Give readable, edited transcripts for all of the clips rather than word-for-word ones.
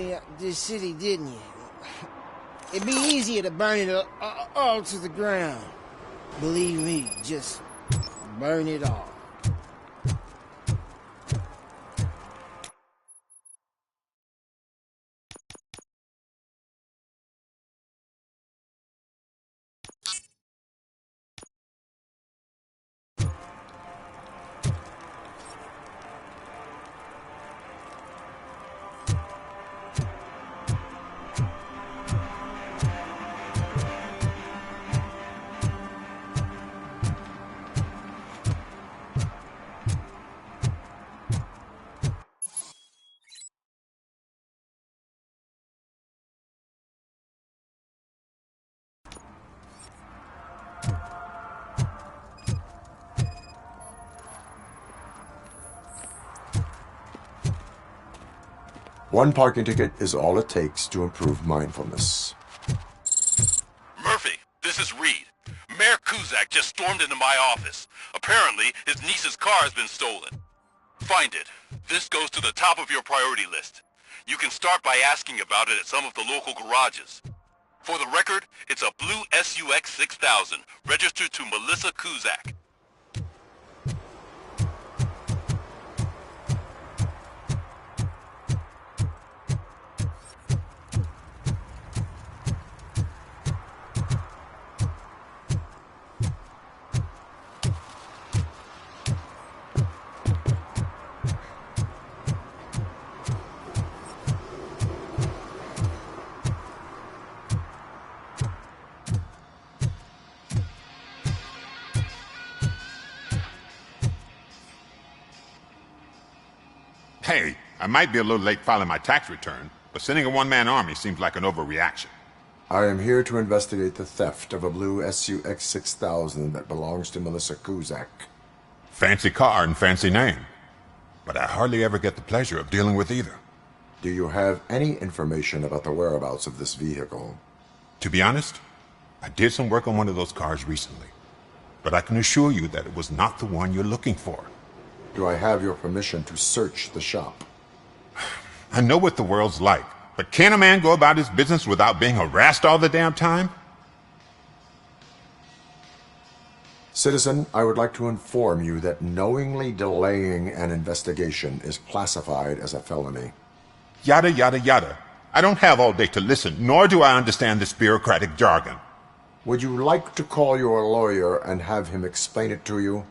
me this city, didn't you? It'd be easier to burn it all to the ground. Believe me, just burn it all. One parking ticket is all it takes to improve mindfulness. Murphy, this is Reed. Mayor Kuzak just stormed into my office. Apparently, his niece's car has been stolen. Find it. This goes to the top of your priority list. You can start by asking about it at some of the local garages. For the record, it's a blue SUX 6000, registered to Melissa Kuzak. Hey, I might be a little late filing my tax return, but sending a one-man army seems like an overreaction. I am here to investigate the theft of a blue SUX 6000 that belongs to Melissa Kuzak. Fancy car and fancy name, but I hardly ever get the pleasure of dealing with either. Do you have any information about the whereabouts of this vehicle? To be honest, I did some work on one of those cars recently, but I can assure you that it was not the one you're looking for. Do I have your permission to search the shop? I know what the world's like, but can a man go about his business without being harassed all the damn time? Citizen, I would like to inform you that knowingly delaying an investigation is classified as a felony. Yada, yada, yada. I don't have all day to listen, nor do I understand this bureaucratic jargon. Would you like to call your lawyer and have him explain it to you?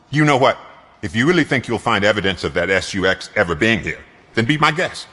You know what? If you really think you'll find evidence of that SUX ever being here, then be my guest.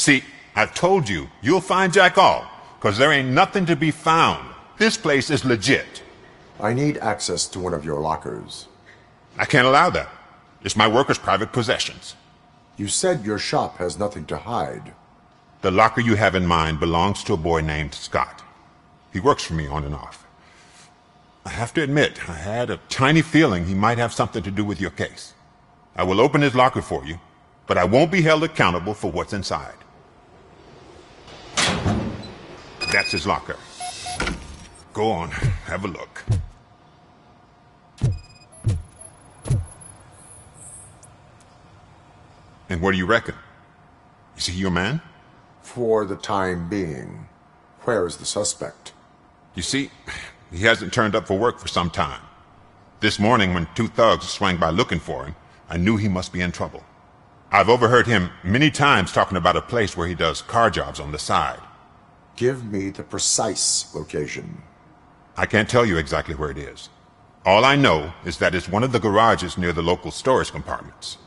See, I told you, you'll find Jack all, because there ain't nothing to be found. This place is legit. I need access to one of your lockers. I can't allow that. It's my workers' private possessions. You said your shop has nothing to hide. The locker you have in mind belongs to a boy named Scott. He works for me on and off. I have to admit, I had a tiny feeling he might have something to do with your case. I will open his locker for you, but I won't be held accountable for what's inside. That's his locker. Go on, have a look. And what do you reckon? Is he your man? For the time being. Where is the suspect? You see, he hasn't turned up for work for some time. This morning, when two thugs swang by looking for him, I knew he must be in trouble. I've overheard him many times talking about a place where he does car jobs on the side. Give me the precise location. I can't tell you exactly where it is. All I know is that it's one of the garages near the local storage compartments.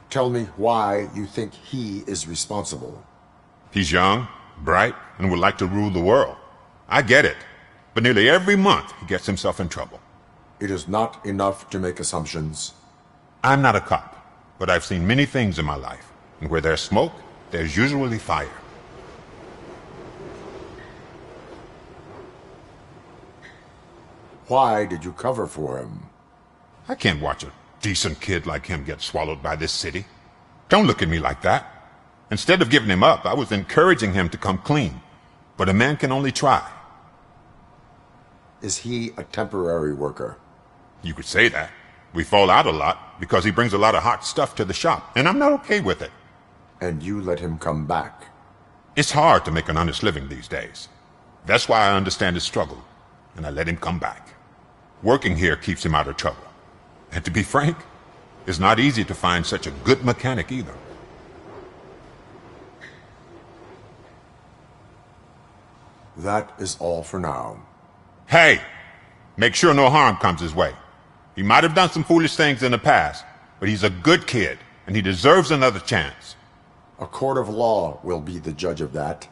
Tell me why you think he is responsible. He's young, bright, and would like to rule the world. I get it. But nearly every month he gets himself in trouble. It is not enough to make assumptions. I'm not a cop, but I've seen many things in my life. And where there's smoke, there's usually fire. Why did you cover for him? I can't watch a decent kid like him get swallowed by this city. Don't look at me like that. Instead of giving him up, I was encouraging him to come clean. But a man can only try. Is he a temporary worker? You could say that. We fall out a lot because he brings a lot of hot stuff to the shop, and I'm not okay with it. And you let him come back? It's hard to make an honest living these days. That's why I understand his struggle, and I let him come back. Working here keeps him out of trouble. And to be frank, it's not easy to find such a good mechanic either. That is all for now. Hey! Make sure no harm comes his way. He might have done some foolish things in the past, but he's a good kid, and he deserves another chance. A court of law will be the judge of that.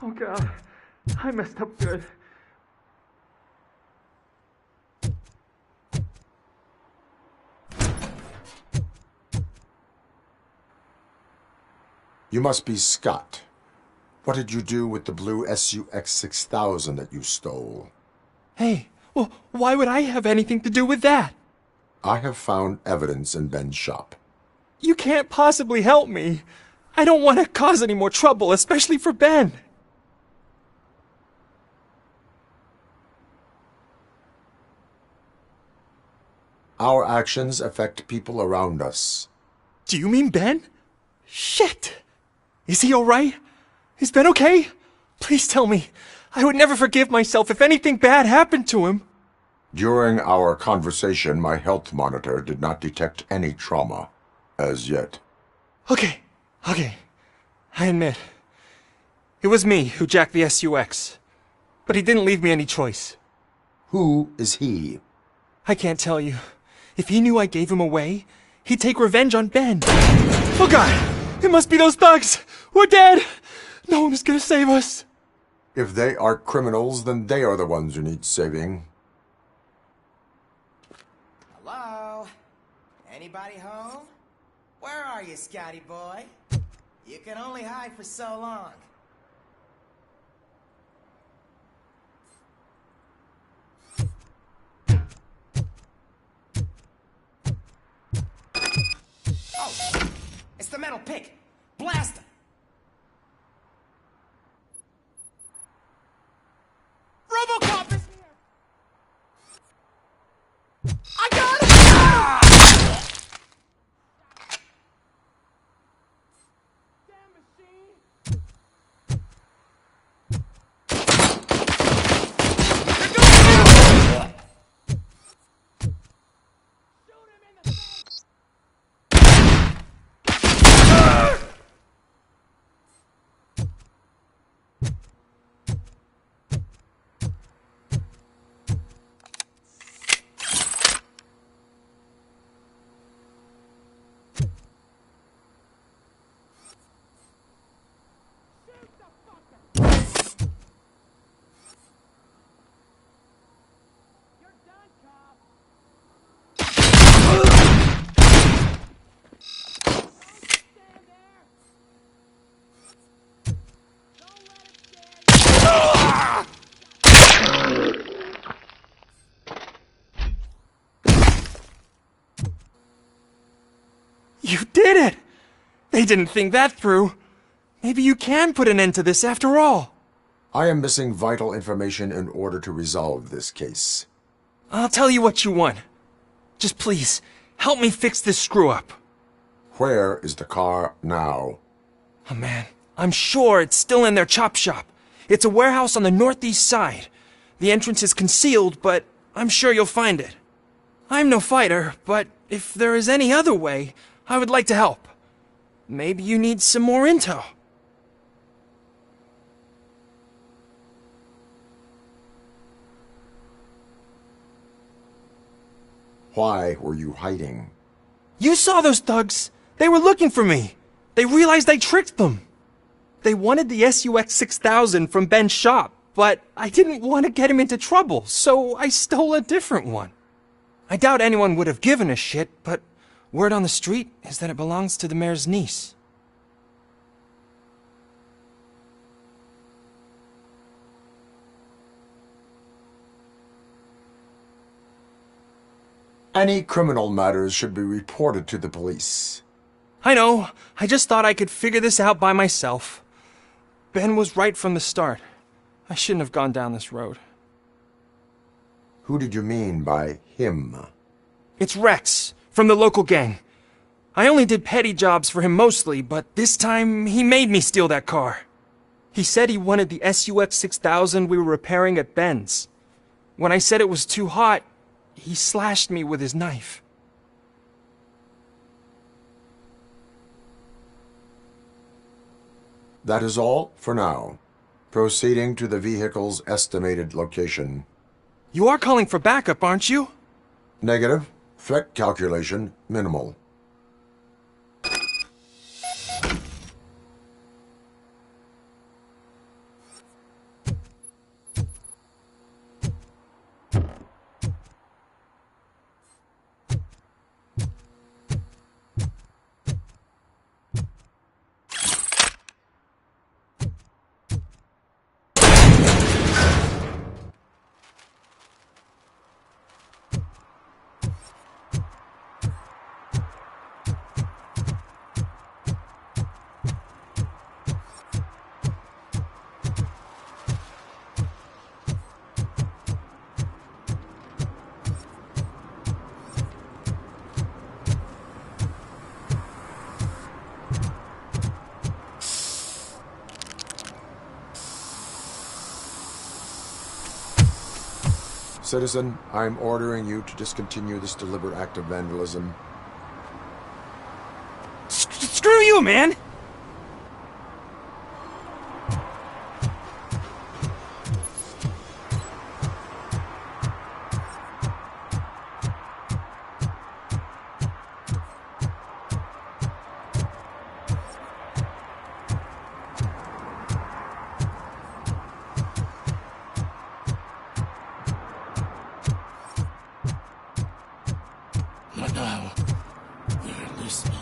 Oh God, I messed up good. You must be Scott. What did you do with the blue SUX 6000 that you stole? Hey, well, why would I have anything to do with that? I have found evidence in Ben's shop. You can't possibly help me. I don't want to cause any more trouble, especially for Ben. Our actions affect people around us. Do you mean Ben? Shit! Is he alright? Is Ben okay? Please tell me. I would never forgive myself if anything bad happened to him. During our conversation, my health monitor did not detect any trauma, as yet. Okay. I admit. It was me who jacked the SUX. But he didn't leave me any choice. Who is he? I can't tell you. If he knew I gave him away, he'd take revenge on Ben. Oh God! It must be those thugs! We're dead! No one is gonna save us. If they are criminals, then they are the ones who need saving. Hello? Anybody home? Where are you, Scotty boy? You can only hide for so long. Oh! It's the metal pick! Blast him! Robocop is here! I got him! Ah! Damn machine! Shoot him in the face! You did it! They didn't think that through. Maybe you can put an end to this after all. I am missing vital information in order to resolve this case. I'll tell you what you want. Just please, help me fix this screw-up. Where is the car now? Oh man, I'm sure it's still in their chop shop. It's a warehouse on the northeast side. The entrance is concealed, but I'm sure you'll find it. I'm no fighter, but if there is any other way, I would like to help. Maybe you need some more intel. Why were you hiding? You saw those thugs. They were looking for me. They realized I tricked them. They wanted the SUX 6000 from Ben's shop, but I didn't want to get him into trouble, so I stole a different one. I doubt anyone would have given a shit, but word on the street is that it belongs to the mayor's niece. Any criminal matters should be reported to the police. I know. I just thought I could figure this out by myself. Ben was right from the start. I shouldn't have gone down this road. Who did you mean by him? It's Rex, from the local gang. I only did petty jobs for him mostly, but this time he made me steal that car. He said he wanted the SUX 6000 we were repairing at Ben's. When I said it was too hot, he slashed me with his knife. That is all for now. Proceeding to the vehicle's estimated location. You are calling for backup, aren't you? Negative. Threat calculation minimal. Citizen, I'm ordering you to discontinue this deliberate act of vandalism. Screw you, man! But now, they're listening.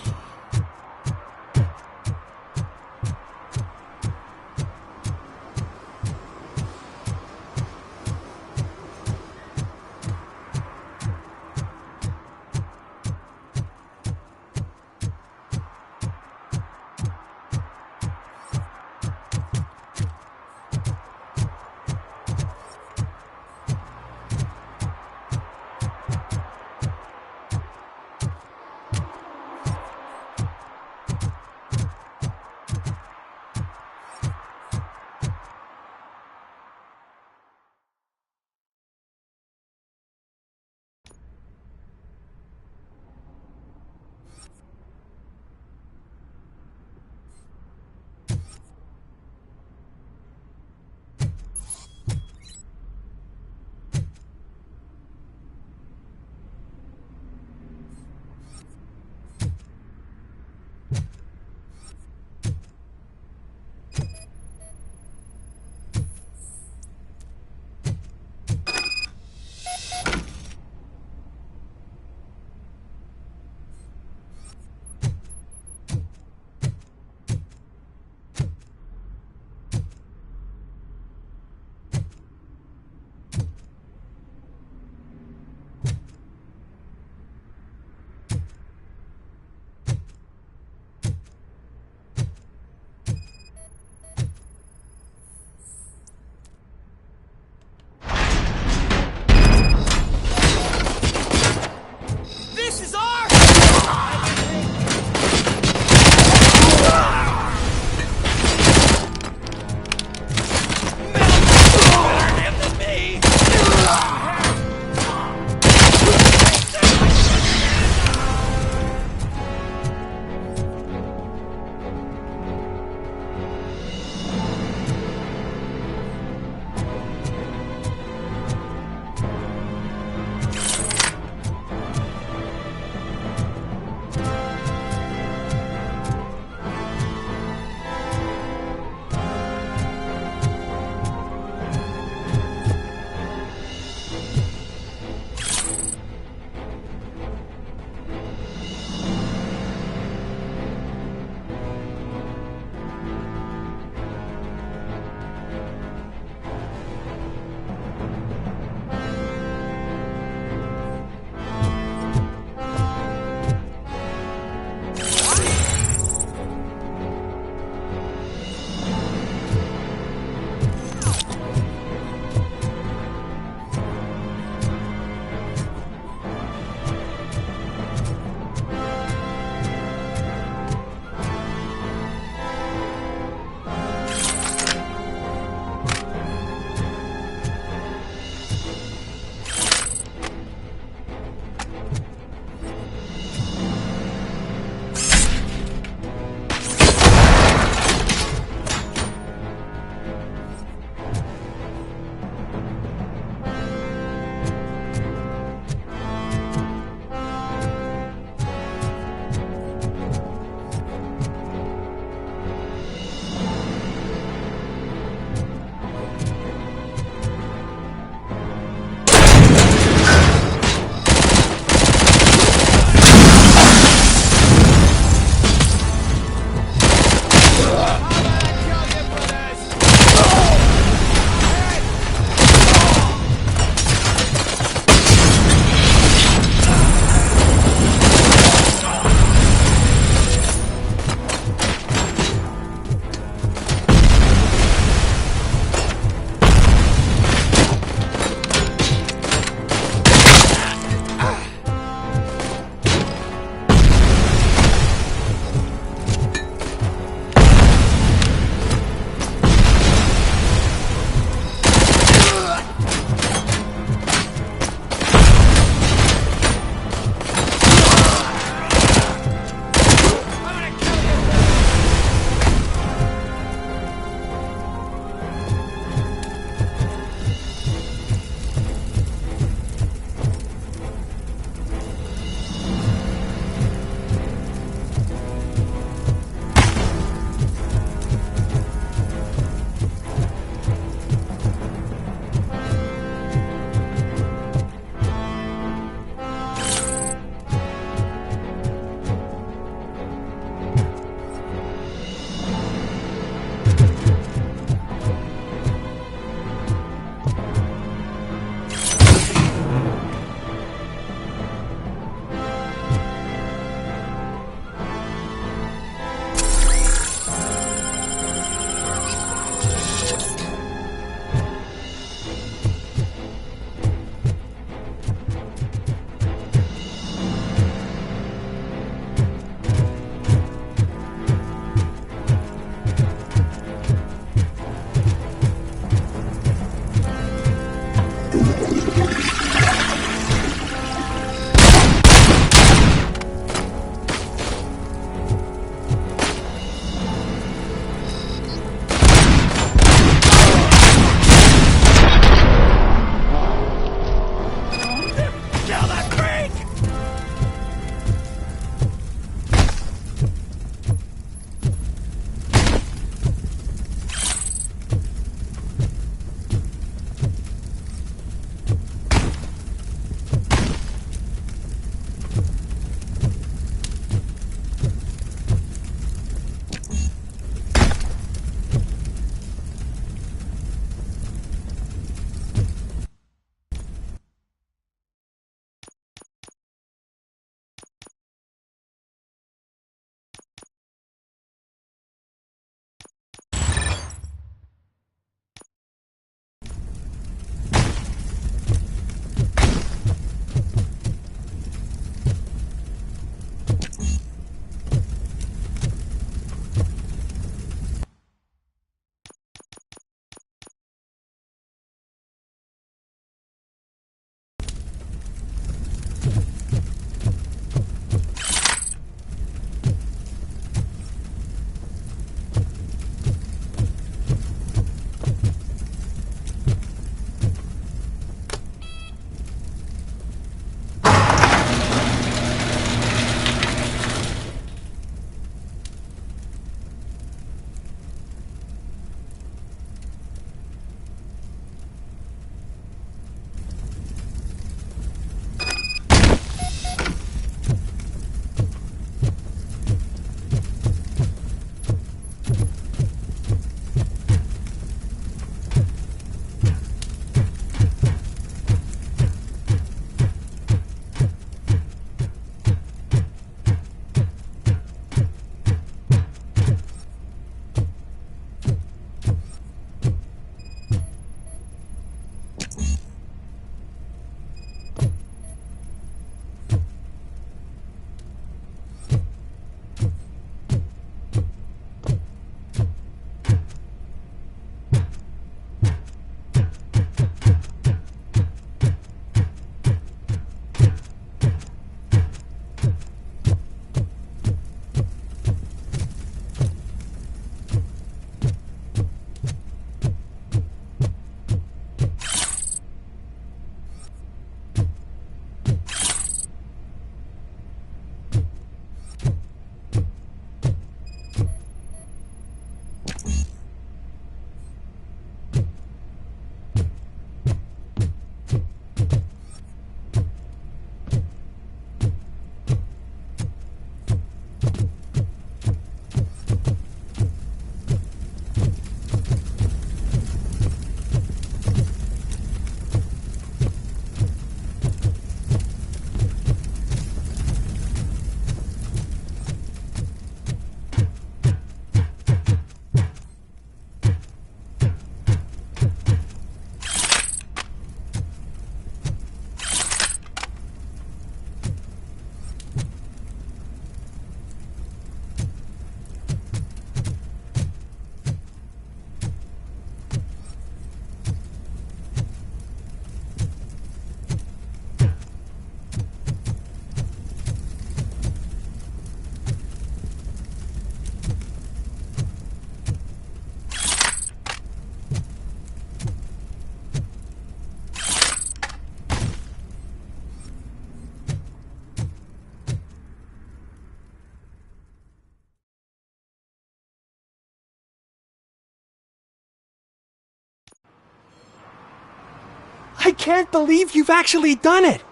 I can't believe you've actually done it!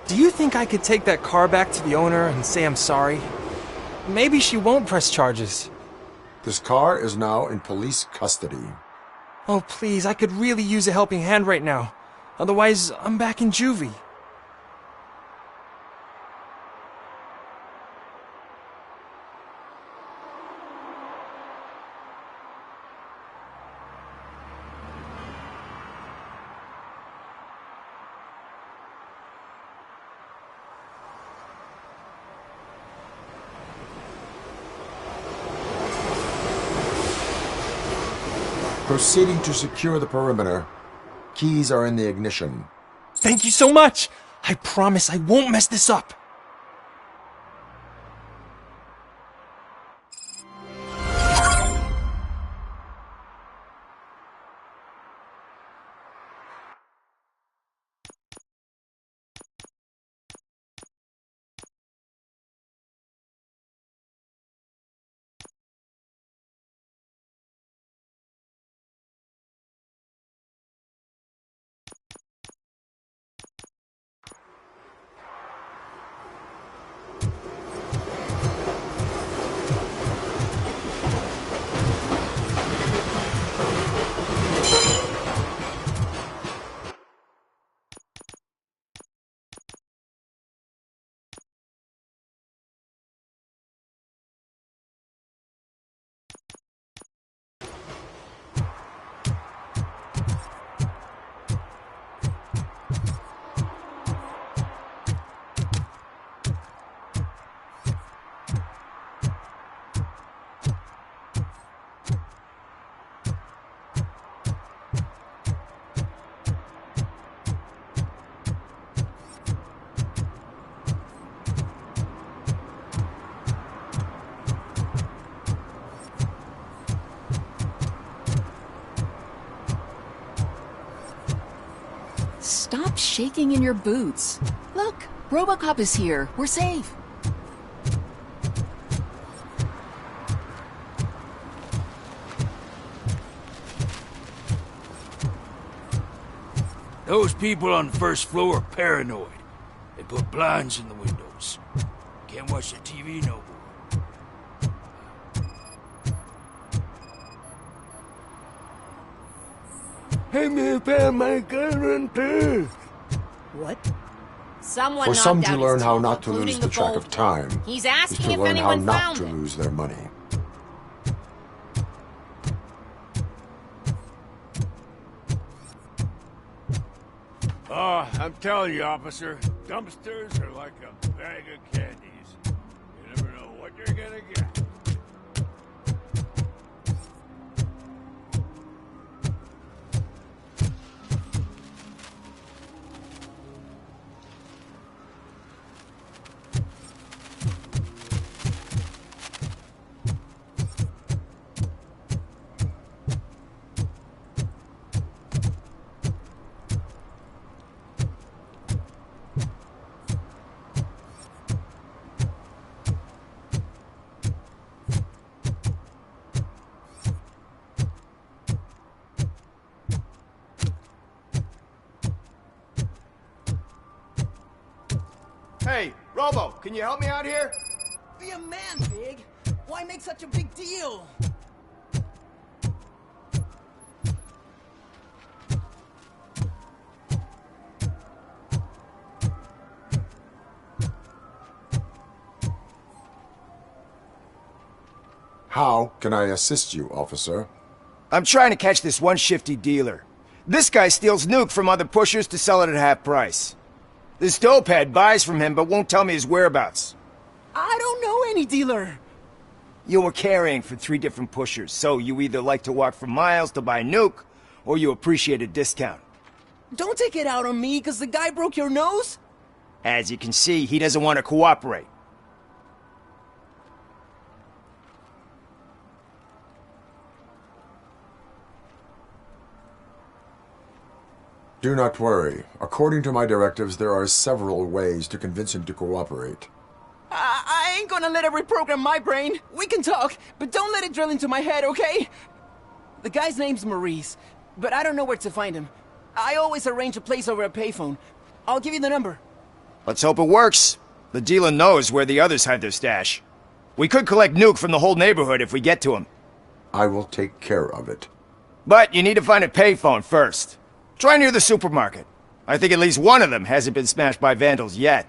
Do you think I could take that car back to the owner and say I'm sorry? Maybe she won't press charges. This car is now in police custody. Oh, please, I could really use a helping hand right now. Otherwise, I'm back in juvie. Proceeding to secure the perimeter. Keys are in the ignition. Thank you so much! I promise I won't mess this up! Stop shaking in your boots. Look, Robocop is here. We're safe. Those people on the first floor are paranoid. They put blinds in the windows. Can't watch the TV no more. Hey, me found my gun too. What? Someone For some knocked to out learn his how teeth, not to including lose the track gold. of time He's is asking to if learn how anyone not found to it. lose their money. Oh, I'm telling you, officer, dumpsters are like a bag of candies. You never know what you're gonna get. Hey, Robo, can you help me out here? Be a man, Big. Why make such a big deal? How can I assist you, officer? I'm trying to catch this one shifty dealer. This guy steals nuke from other pushers to sell it at half price. This dopehead buys from him but won't tell me his whereabouts. I don't know any dealer. You were carrying for 3 different pushers, so you either like to walk for miles to buy nuke, or you appreciate a discount. Don't take it out on me because the guy broke your nose. As you can see, he doesn't want to cooperate. Do not worry. According to my directives, there are several ways to convince him to cooperate. I ain't gonna let it reprogram my brain. We can talk, but don't let it drill into my head, okay? The guy's name's Maurice, but I don't know where to find him. I always arrange a place over a payphone. I'll give you the number. Let's hope it works. The dealer knows where the others hide their stash. We could collect Nuke from the whole neighborhood if we get to him. I will take care of it. But you need to find a payphone first. Try near the supermarket. I think at least one of them hasn't been smashed by vandals yet.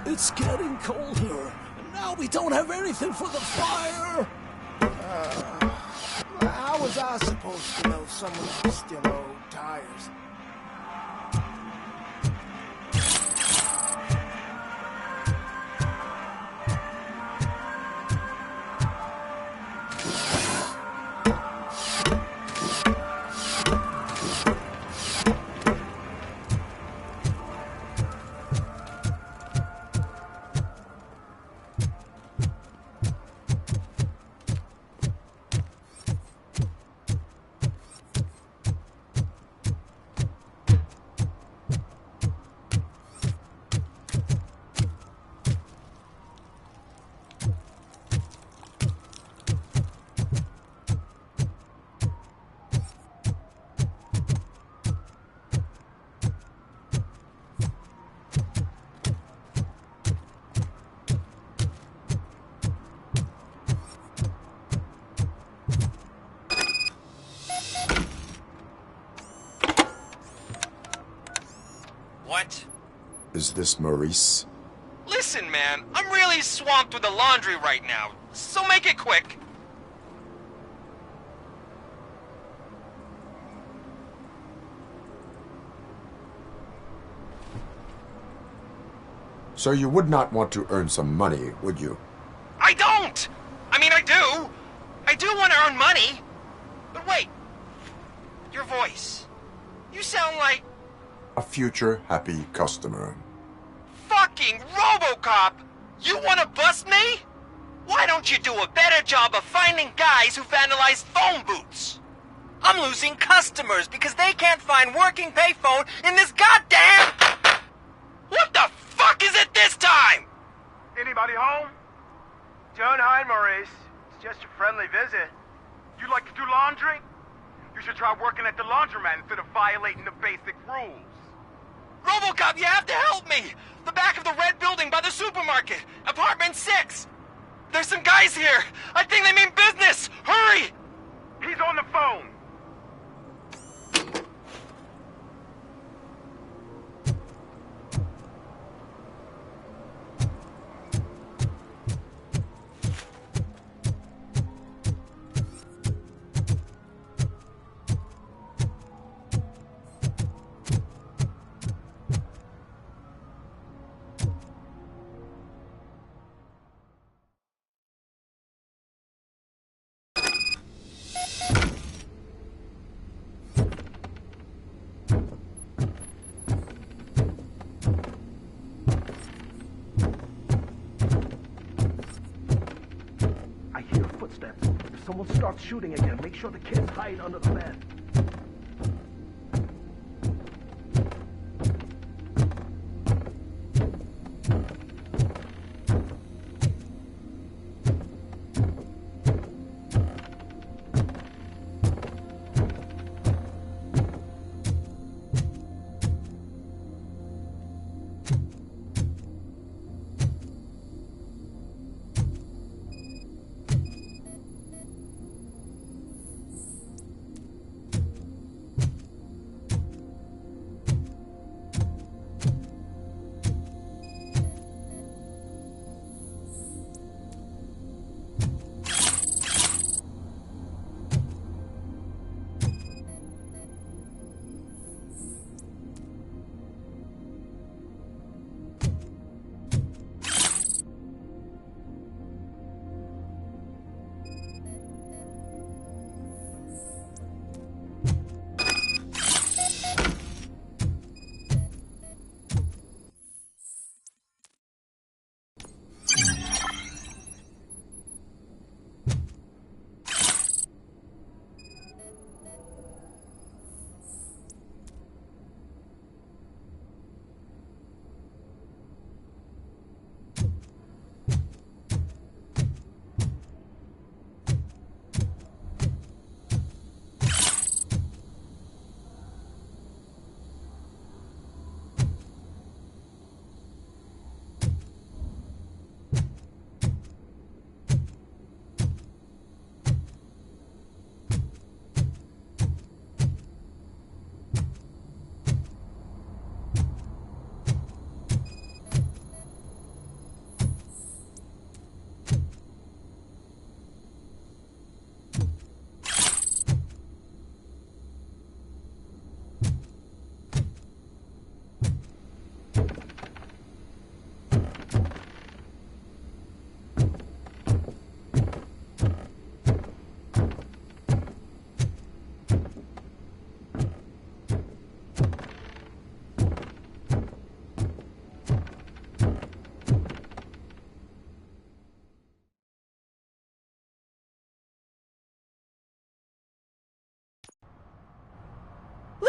It's getting colder, and now we don't have anything for the fire. How was I supposed to know someone was still owed tires? What? Is this Maurice? Listen, man, I'm really swamped with the laundry right now, so make it quick. So you would not want to earn some money, would you? I don't! I mean, I do! I do want to earn money! But wait, your voice. You sound like... A future happy customer. fucking Robocop! You want to bust me? Why don't you do a better job of finding guys who vandalize phone booths? I'm losing customers because they can't find working payphone in this goddamn... What the fuck is it this time? Anybody home? Don't hide, Maurice. It's just a friendly visit. You like to do laundry? You should try working at the laundromat instead of violating the basic rules. Robocop, you have to help me! The back of the red building by the supermarket, apartment 6. There's some guys here. I think they mean business. Hurry! He's on the phone. If someone starts shooting again, make sure the kids hide under the bed.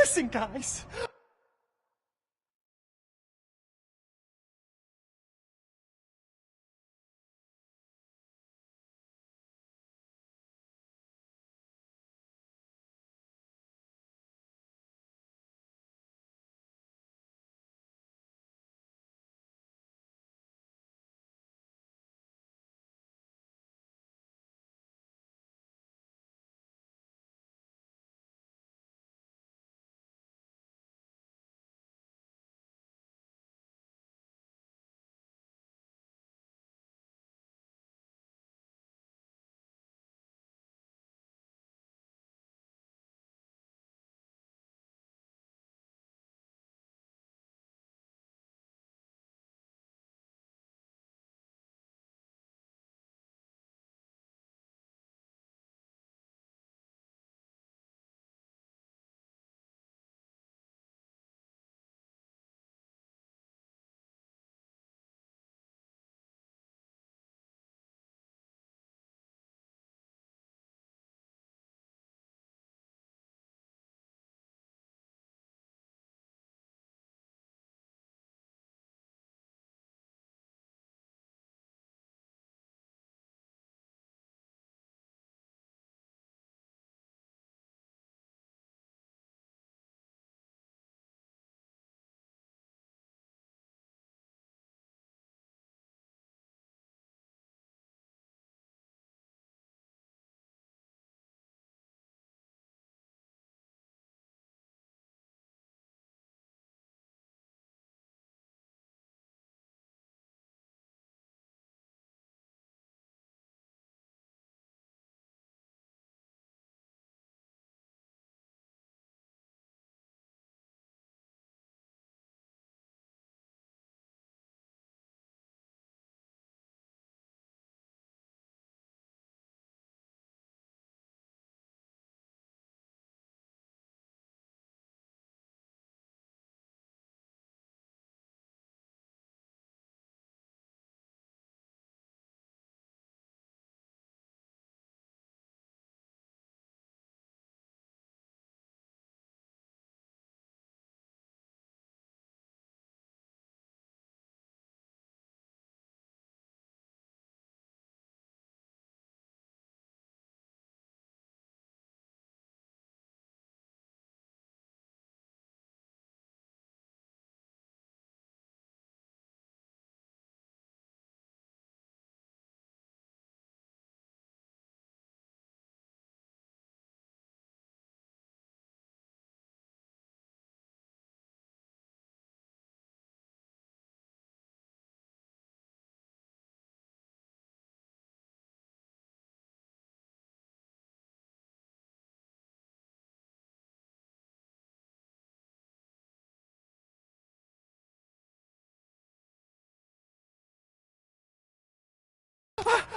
Listen, guys.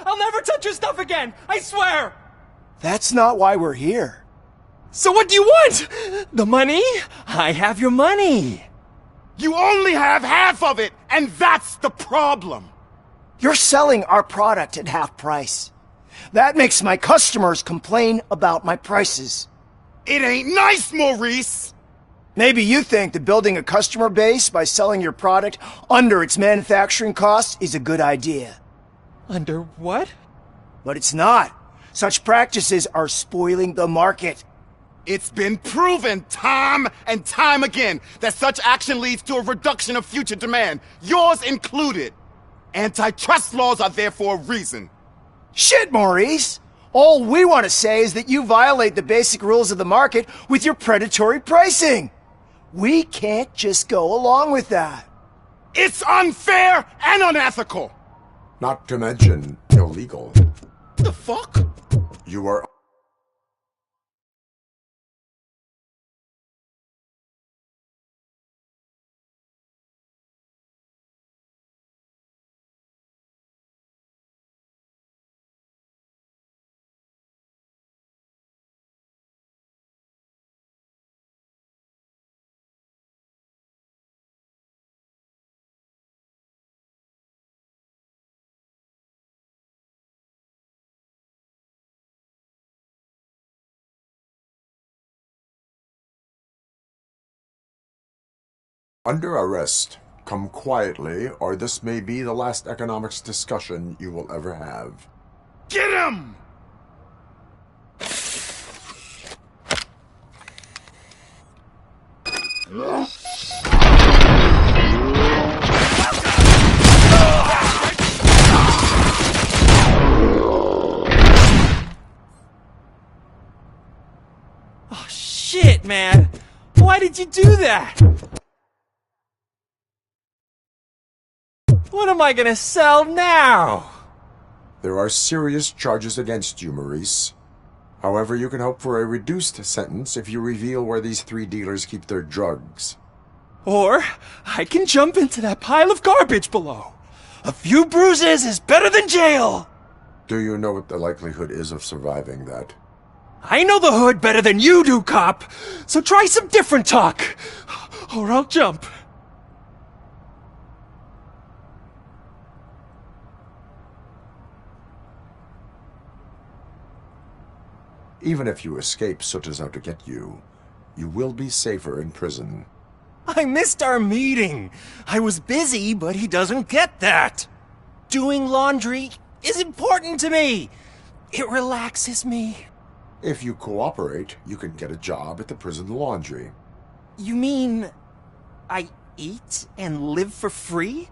I'll never touch your stuff again! I swear! That's not why we're here. So what do you want? The money? I have your money. You only have half of it, and that's the problem. You're selling our product at half price. That makes my customers complain about my prices. It ain't nice, Maurice! Maybe you think that building a customer base by selling your product under its manufacturing costs is a good idea. Under what? But it's not. Such practices are spoiling the market. It's been proven time and time again that such action leads to a reduction of future demand, yours included. Antitrust laws are there for a reason. Shit, Maurice! All we want to say is that you violate the basic rules of the market with your predatory pricing. We can't just go along with that. It's unfair and unethical! Not to mention illegal. The fuck? You are Under arrest. Come quietly, or this may be the last economics discussion you will ever have. Get him! Oh, shit, man. Why did you do that? What am I gonna sell now? There are serious charges against you, Maurice. However, you can hope for a reduced sentence if you reveal where these 3 dealers keep their drugs. Or I can jump into that pile of garbage below. A few bruises is better than jail. Do you know what the likelihood is of surviving that? I know the hood better than you do, cop. So try some different talk, or I'll jump. Even if you escape Soot is out to get you, you will be safer in prison. I missed our meeting. I was busy, but he doesn't get that. Doing laundry is important to me. It relaxes me. If you cooperate, you can get a job at the prison laundry. You mean I eat and live for free?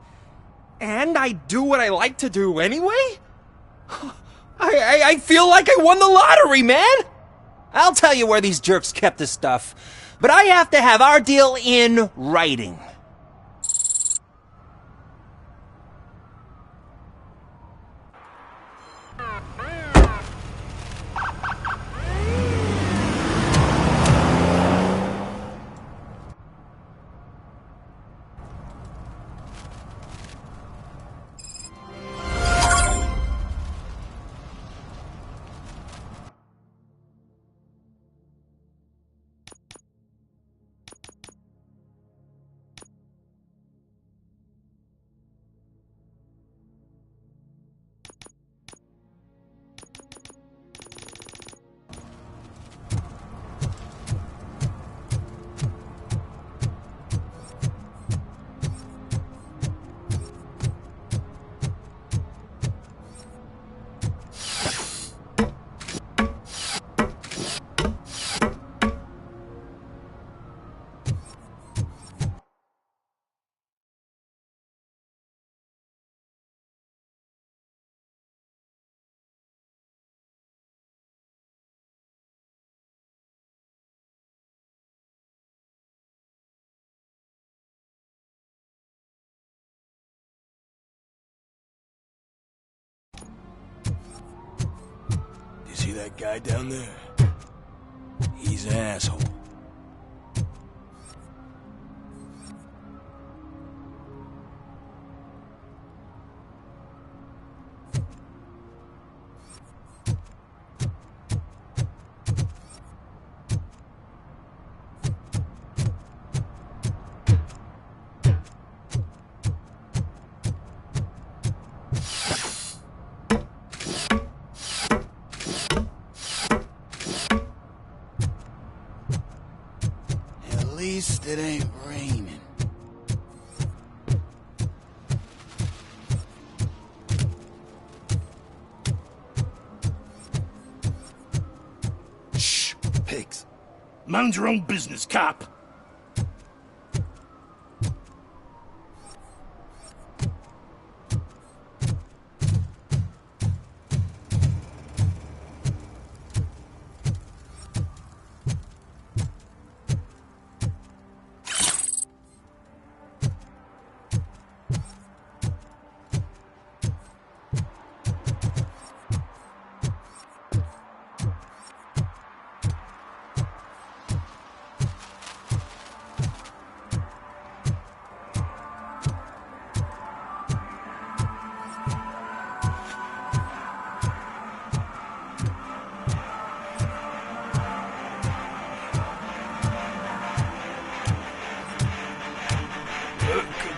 And I do what I like to do anyway? I feel like I won the lottery, man! I'll tell you where these jerks kept the stuff, but I have to have our deal in writing. See that guy down there? He's an asshole. At least it ain't raining. Shh, pigs. Mind your own business, cop.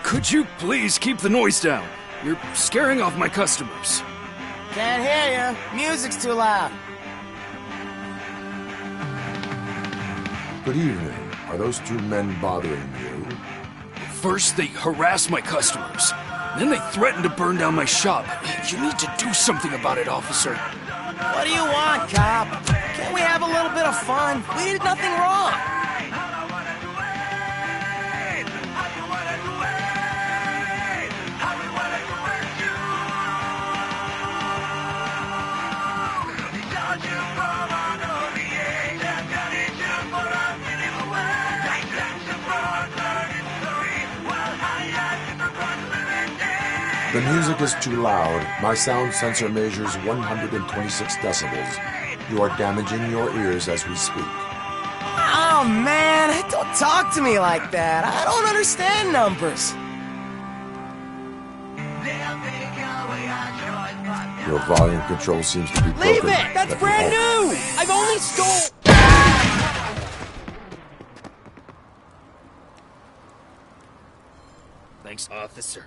Could you please keep the noise down? You're scaring off my customers. Can't hear you. Music's too loud. Good evening. Are those 2 men bothering you? First, they harass my customers. Then they threaten to burn down my shop. You need to do something about it, officer. What do you want, cop? Can't we have a little bit of fun? We did nothing wrong. The music is too loud. My sound sensor measures 126 decibels. You are damaging your ears as we speak. Oh, man, don't talk to me like that. I don't understand numbers. Your volume control seems to be broken. Leave it! That's brand new! I've only stole... Thanks, officer.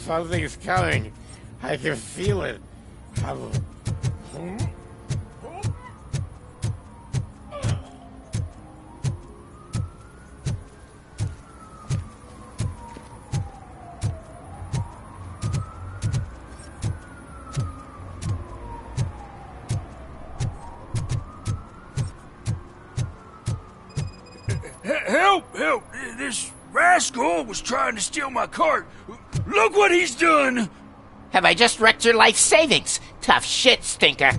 Something's coming. I can feel it. Help! Help! This rascal was trying to steal my cart. Look what he's done! Have I just wrecked your life savings? Tough shit, stinker.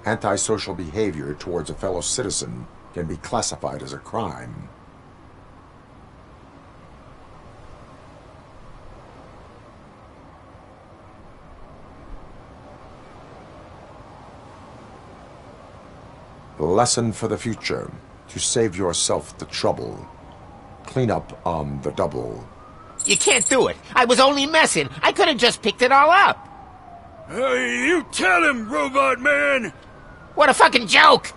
Antisocial behavior towards a fellow citizen can be classified as a crime. Lesson for the future. To save yourself the trouble. Clean up on the double. You can't do it. I was only messing. I could have just picked it all up. You tell him, Robot Man! What a fucking joke!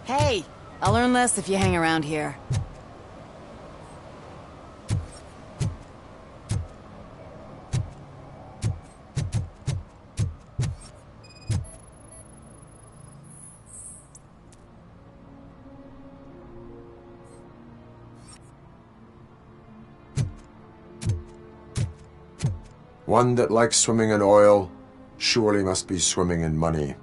Hey, I'll learn less if you hang around here. One that likes swimming in oil surely must be swimming in money.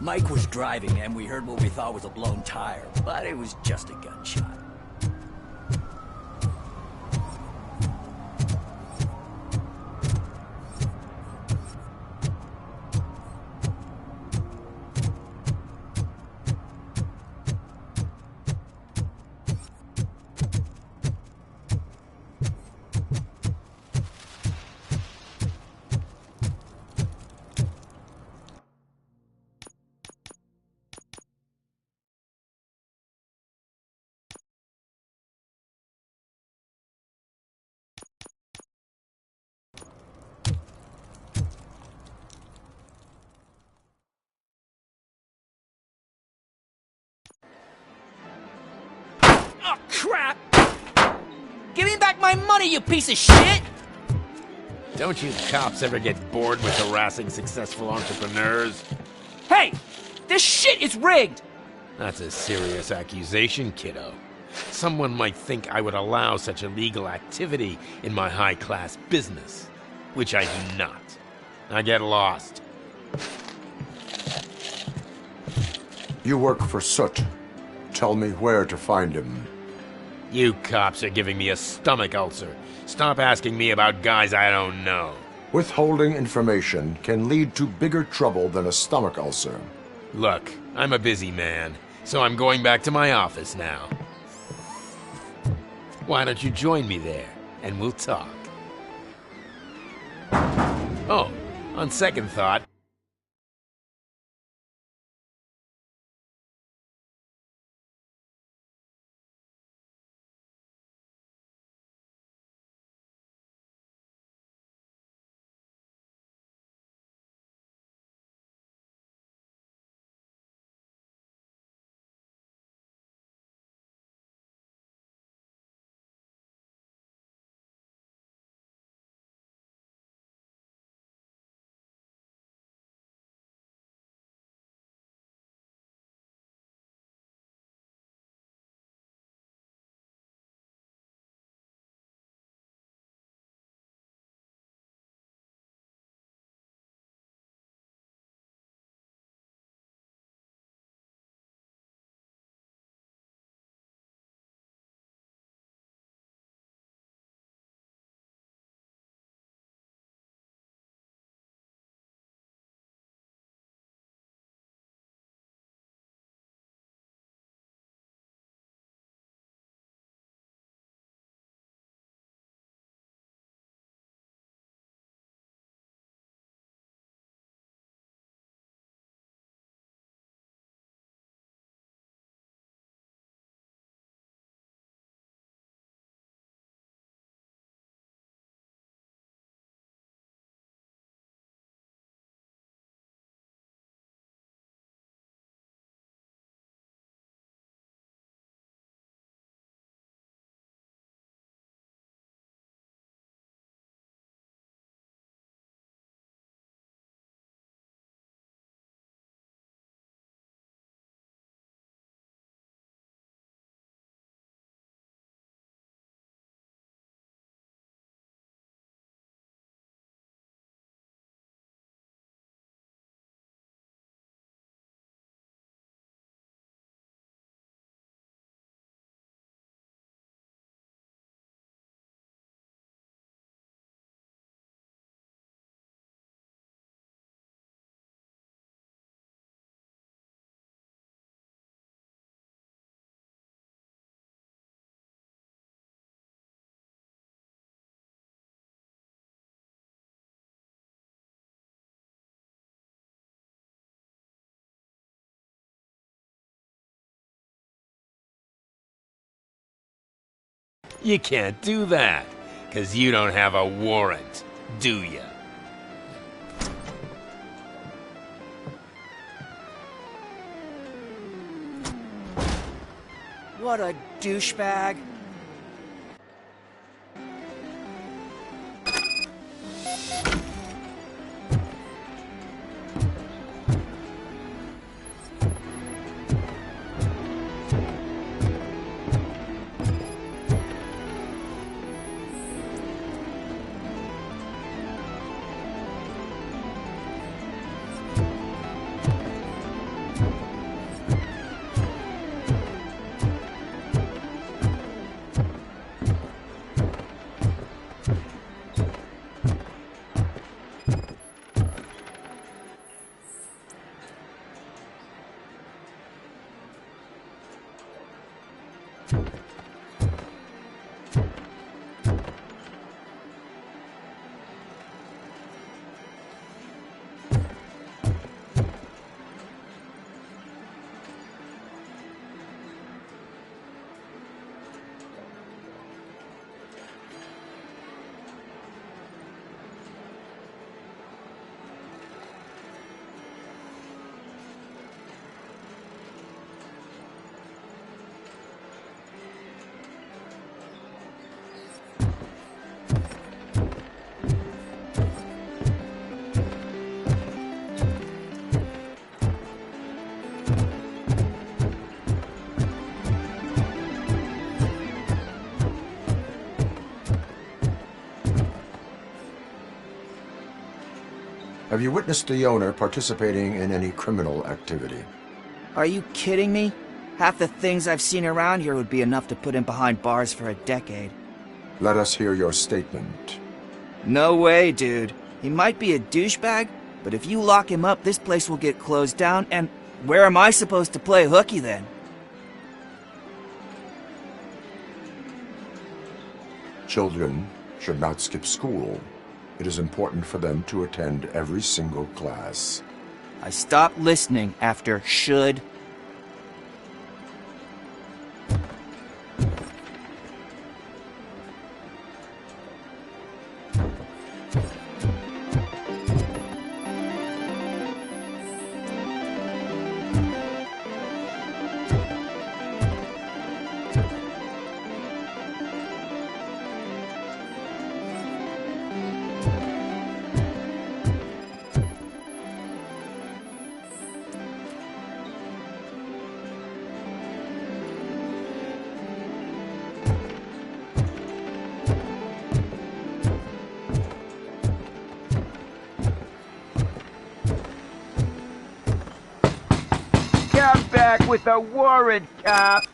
Mike was driving and we heard what we thought was a blown tire, but it was just a gunshot. crap! Give me back my money, you piece of shit! Don't you cops ever get bored with harassing successful entrepreneurs? Hey! This shit is rigged! That's a serious accusation, kiddo. Someone might think I would allow such illegal activity in my high-class business, which I do not. I get lost. You work for Soot. Tell me where to find him. You cops are giving me a stomach ulcer. Stop asking me about guys I don't know. Withholding information can lead to bigger trouble than a stomach ulcer. Look, I'm a busy man, so I'm going back to my office now. Why don't you join me there, and we'll talk. Oh, on second thought, you can't do that, 'cause you don't have a warrant, do ya? What a douchebag. Have you witnessed the owner participating in any criminal activity? Are you kidding me? Half the things I've seen around here would be enough to put him behind bars for a decade. Let us hear your statement. No way, dude. He might be a douchebag, but if you lock him up, this place will get closed down, and where am I supposed to play hooky then? Children should not skip school. It is important for them to attend every single class. I stopped listening after should. Come back with a warrant, cop!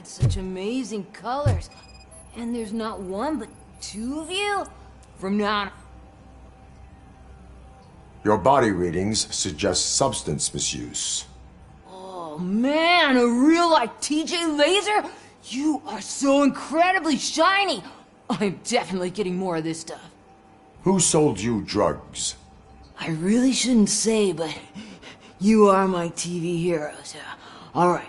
Such amazing colors. And there's not one, but two of you? From now on... Your body readings suggest substance misuse. Oh man, a real like TJ Laser? You are so incredibly shiny! I'm definitely getting more of this stuff. Who sold you drugs? I really shouldn't say, but you are my TV heroes. Alright.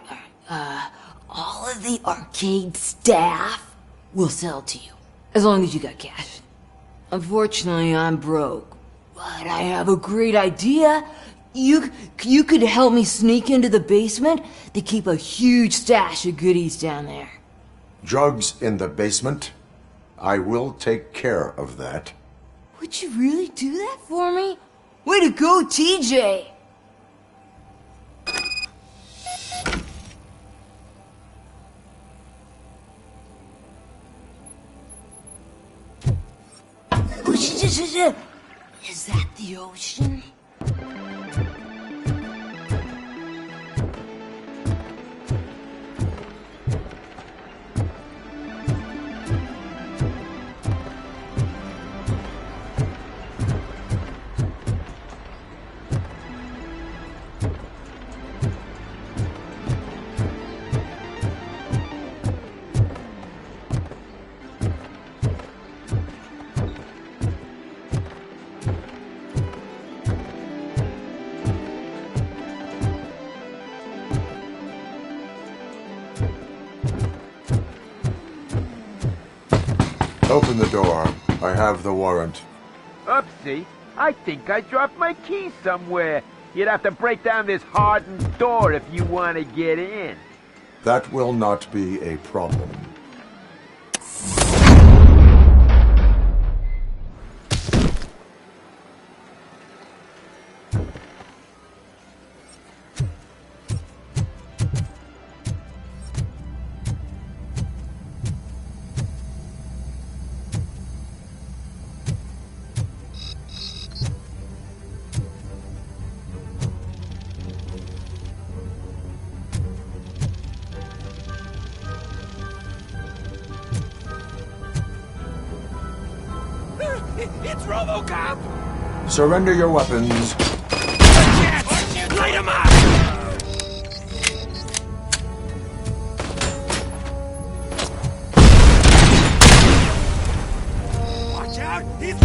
All of the arcade staff will sell to you, as long as you got cash. Unfortunately, I'm broke, but I have a great idea. You could help me sneak into the basement. They keep a huge stash of goodies down there. Drugs in the basement? I will take care of that. Would you really do that for me? Way to go, TJ! Is that the ocean? Open the door. I have the warrant. Oopsie. I think I dropped my keys somewhere. You'd have to break down this hardened door if you want to get in. That will not be a problem. It's Robocop! Surrender your weapons. Light him up! Watch out! He's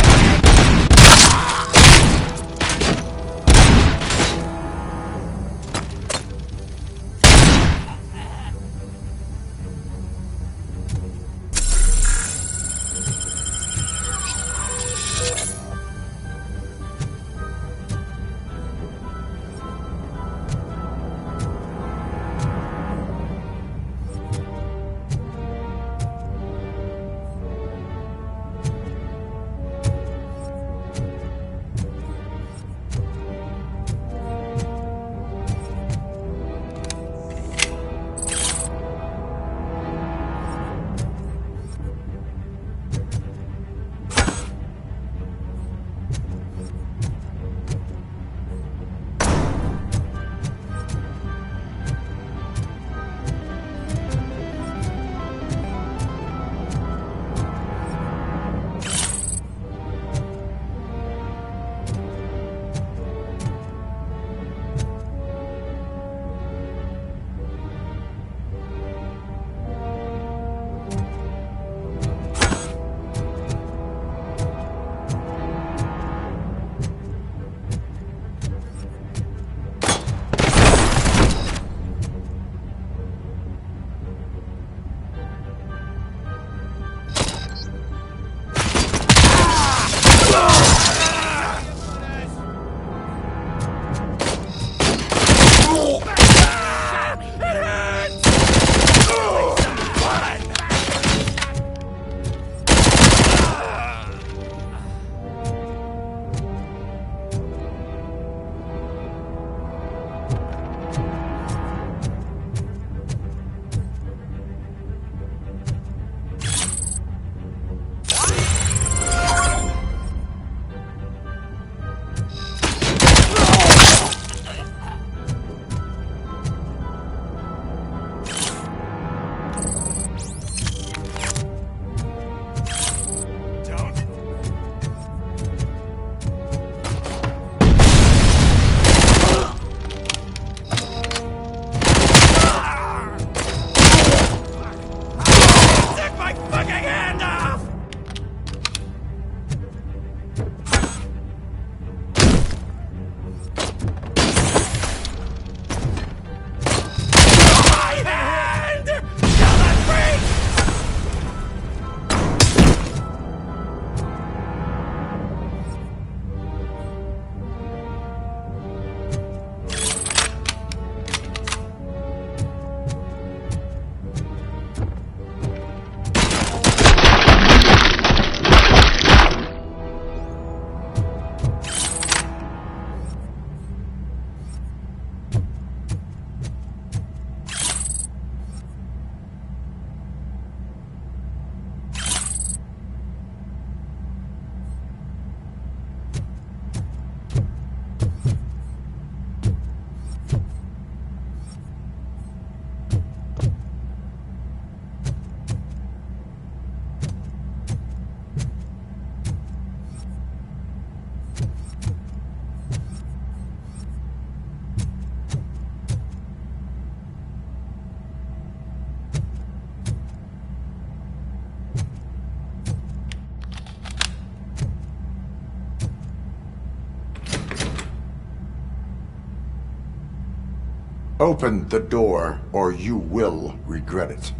Open the door, or you will regret it.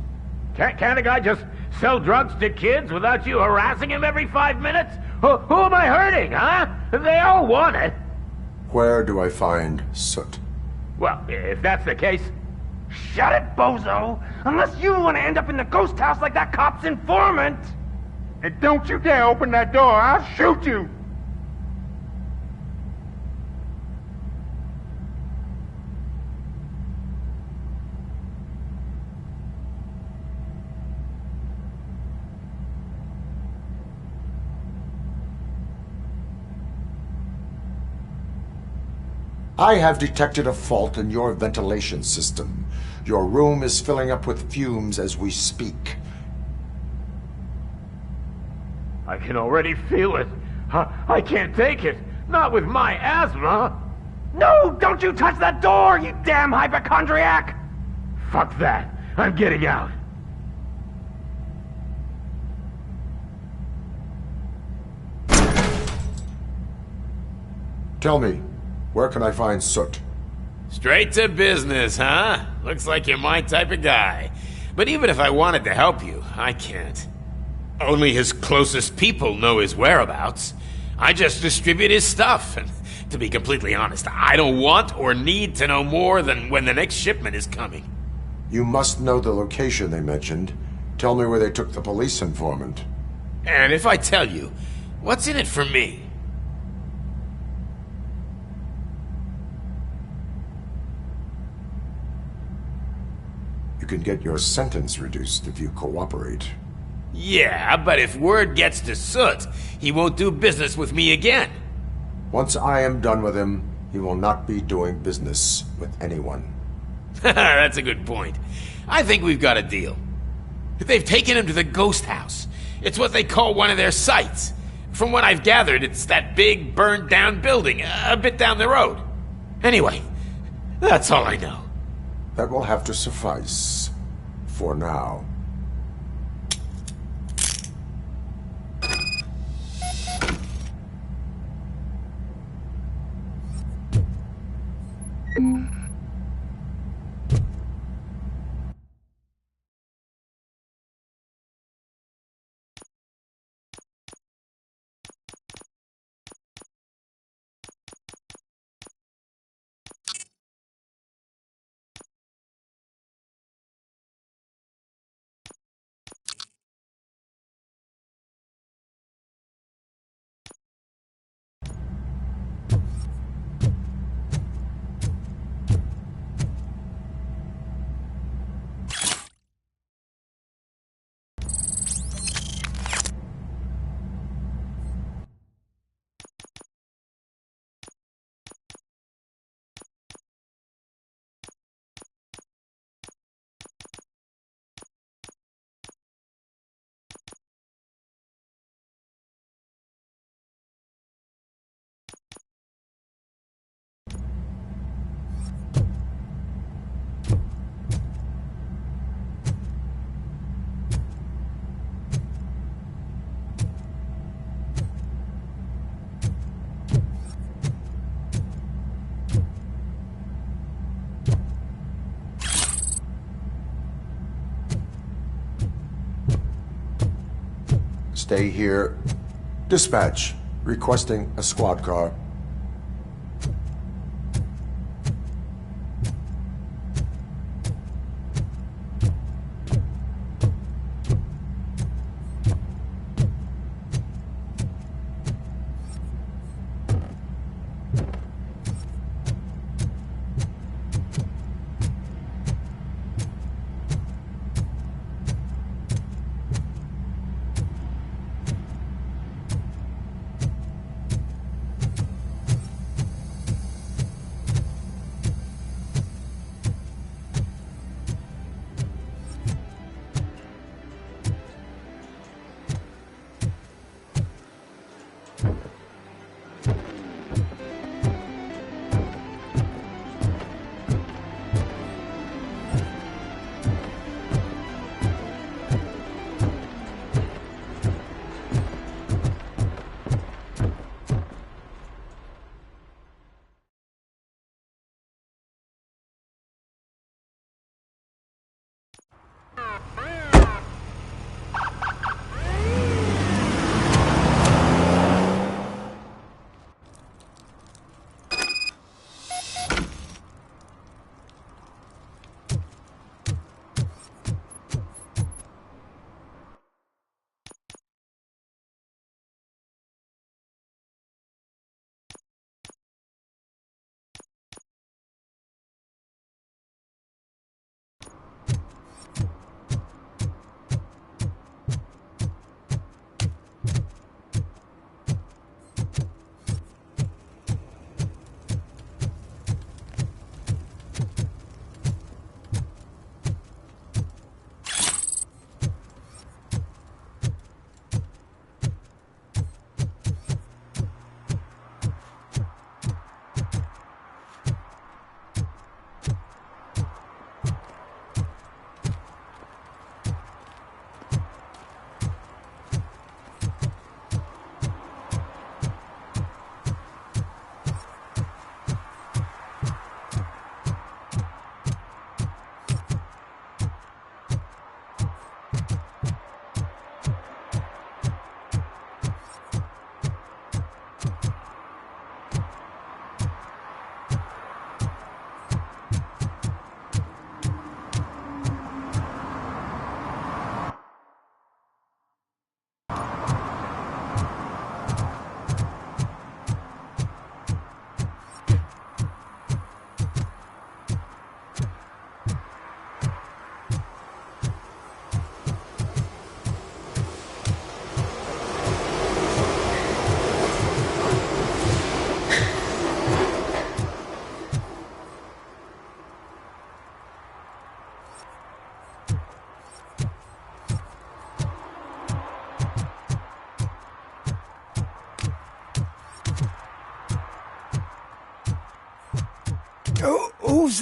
Can't a guy just sell drugs to kids without you harassing him every 5 minutes? Who am I hurting, huh? They all want it. Where do I find Soot? Well, if that's the case, shut it, bozo! Unless you want to end up in the ghost house like that cop's informant! And don't you dare open that door, I'll shoot you! I have detected a fault in your ventilation system. Your room is filling up with fumes as we speak. I can already feel it. I can't take it. Not with my asthma. No, don't you touch that door, you damn hypochondriac! Fuck that. I'm getting out. Tell me, where can I find Soot? Straight to business, huh? Looks like you're my type of guy. But even if I wanted to help you, I can't. Only his closest people know his whereabouts. I just distribute his stuff, and to be completely honest, I don't want or need to know more than when the next shipment is coming. You must know the location they mentioned. Tell me where they took the police informant. And if I tell you, what's in it for me? You can get your sentence reduced if you cooperate. Yeah, but if word gets to Soot, he won't do business with me again. Once I am done with him, he will not be doing business with anyone. That's a good point. I think we've got a deal. They've taken him to the ghost house. It's what they call one of their sites. From what I've gathered, it's that big, burned-down building a bit down the road. Anyway, that's all I know. That will have to suffice. For now. Stay here. Dispatch. Requesting a squad car.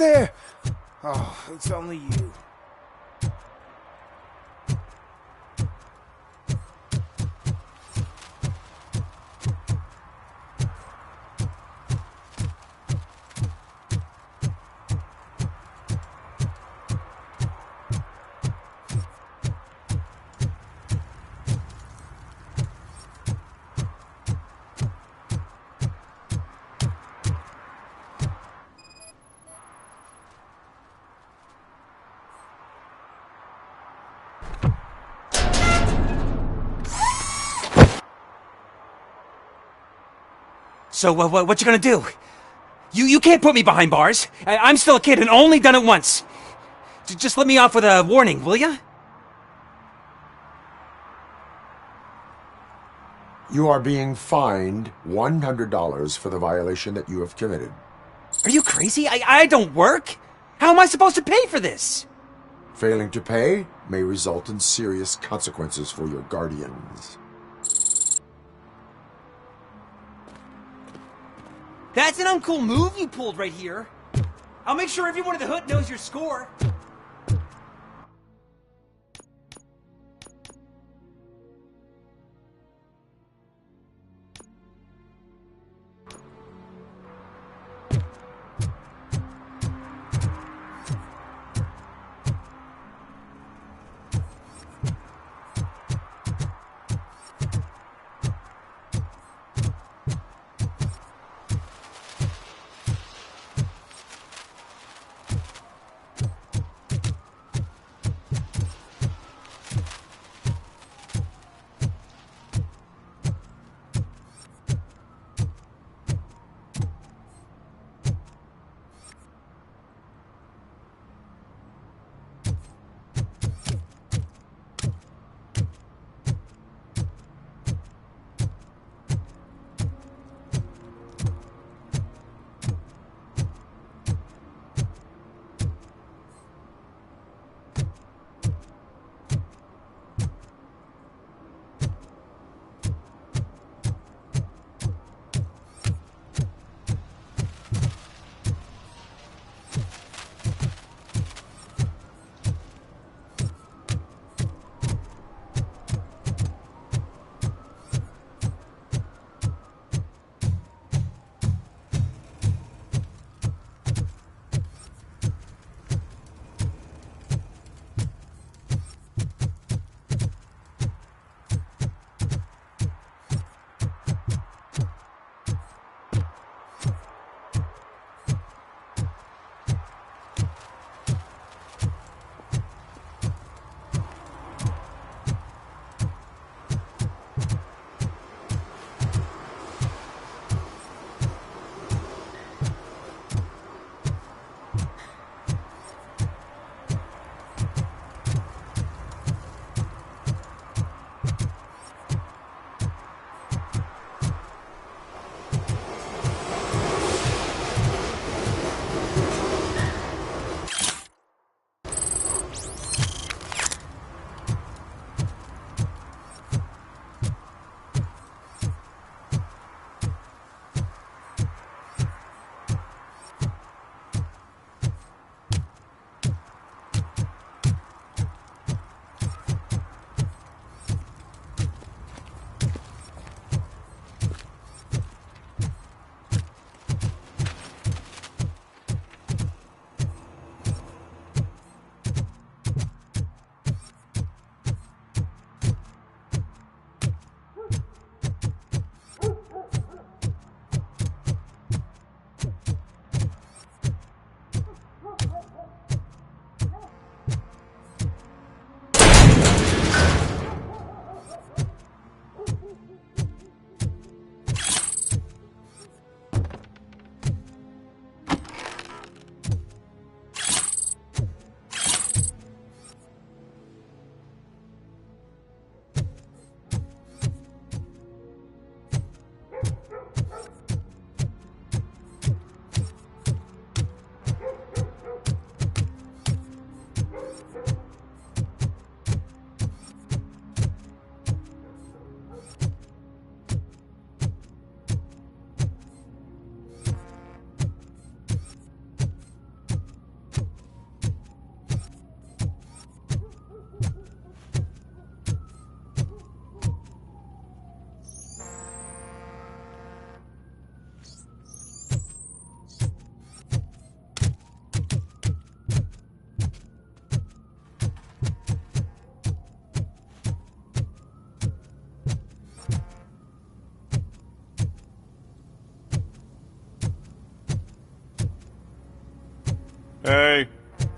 there? Oh, it's only you. So, what you gonna do? You can't put me behind bars. I'm still a kid and only done it once. Just let me off with a warning, will ya? You are being fined $100 for the violation that you have committed. Are you crazy? I don't work. How am I supposed to pay for this? Failing to pay may result in serious consequences for your guardians. That's an uncool move you pulled right here. I'll make sure everyone in the hood knows your score.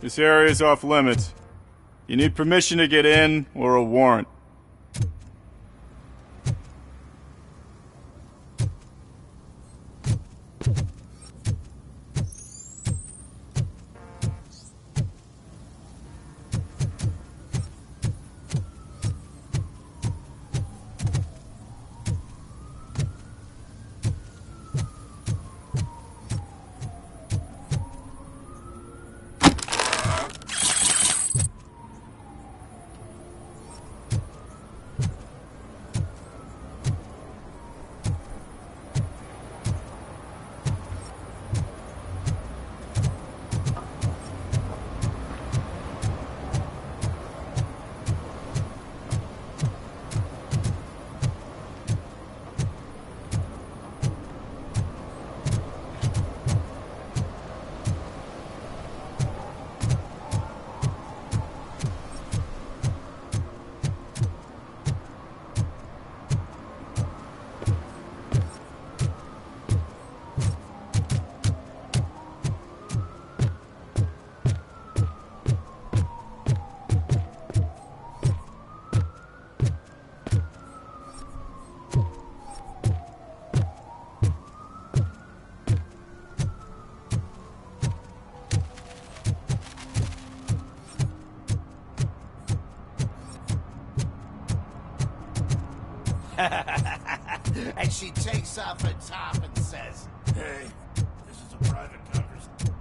This area is off limits. You need permission to get in or a warrant. And she takes off her top and says, Hey, this is a private conversation.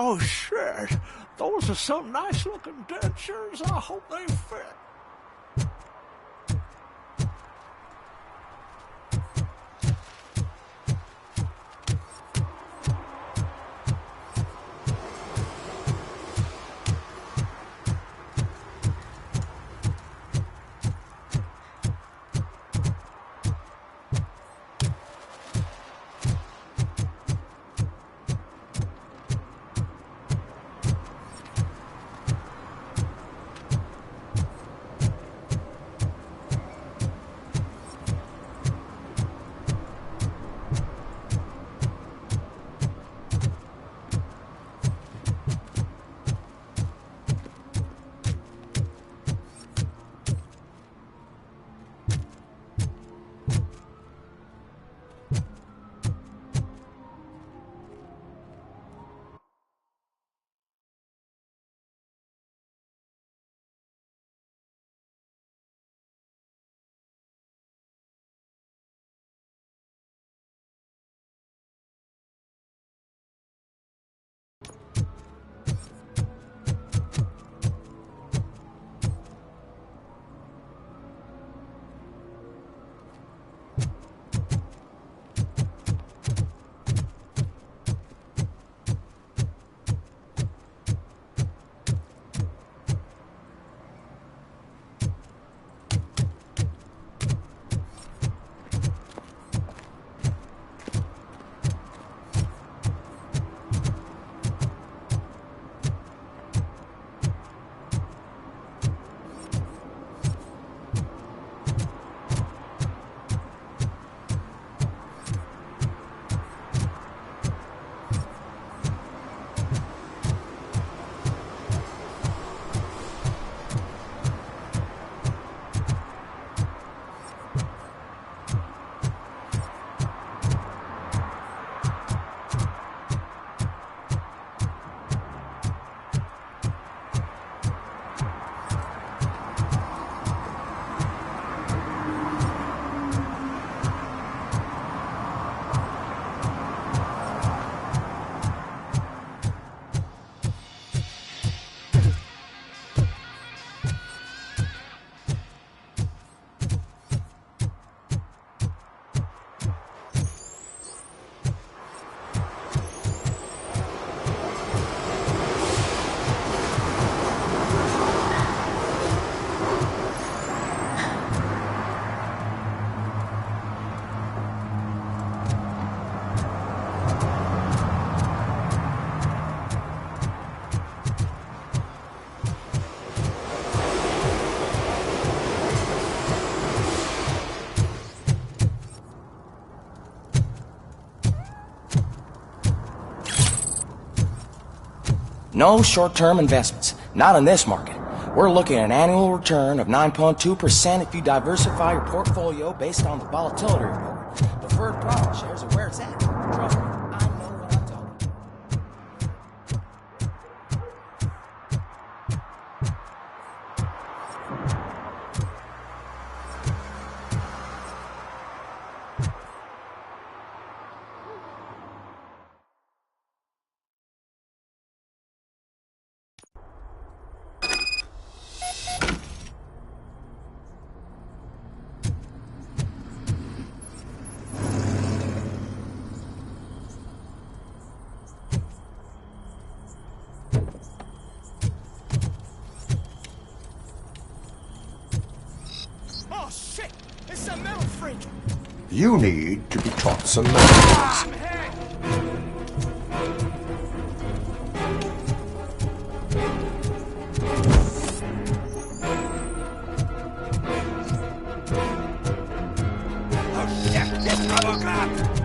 Oh, shit. Those are some nice-looking dentures. I hope they fit. No short-term investments. Not in this market. We're looking at an annual return of 9.2% if you diversify your portfolio based on the volatility report. Deferred profit shares are where it's at. Trust me, I know what I'm talking about. Oh shit! It's a metal freak! You need to be taught some manners. Oh shit! It's Robocop!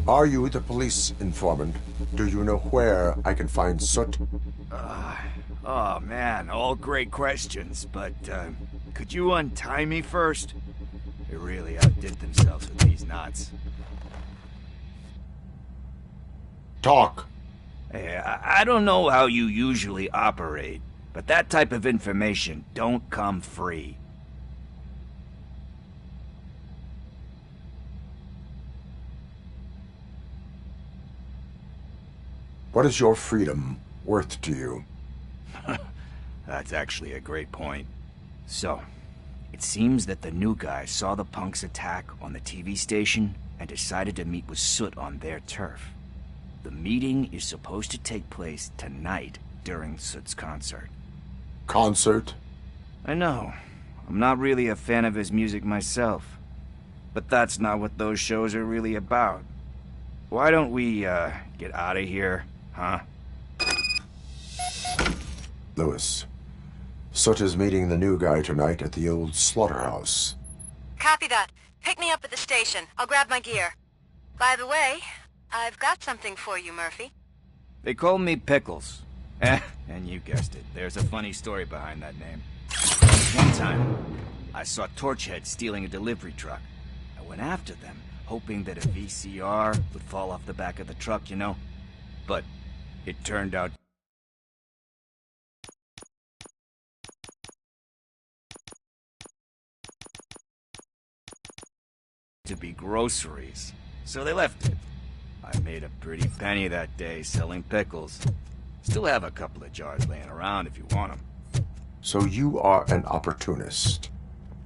Are you the police informant? Do you know where I can find Soot? Oh man, all great questions, but could you untie me first? They really outdid themselves with these knots. Talk. Hey, I don't know how you usually operate, but that type of information don't come free. What is your freedom worth to you? That's actually a great point. So, it seems that the new guy saw the punks attack on the TV station and decided to meet with Soot on their turf. The meeting is supposed to take place tonight during Soot's concert. Concert? I know. I'm not really a fan of his music myself. But that's not what those shows are really about. Why don't we, get out of here, huh? Lewis, Soot is meeting the new guy tonight at the old slaughterhouse. Copy that. Pick me up at the station. I'll grab my gear. By the way, I've got something for you, Murphy. They call me Pickles. And you guessed it, there's a funny story behind that name. One time, I saw Torchhead stealing a delivery truck. I went after them, hoping that a VCR would fall off the back of the truck, you know? But it turned out to be groceries. So they left it. I made a pretty penny that day selling pickles. Still have a couple of jars laying around if you want them. So you are an opportunist.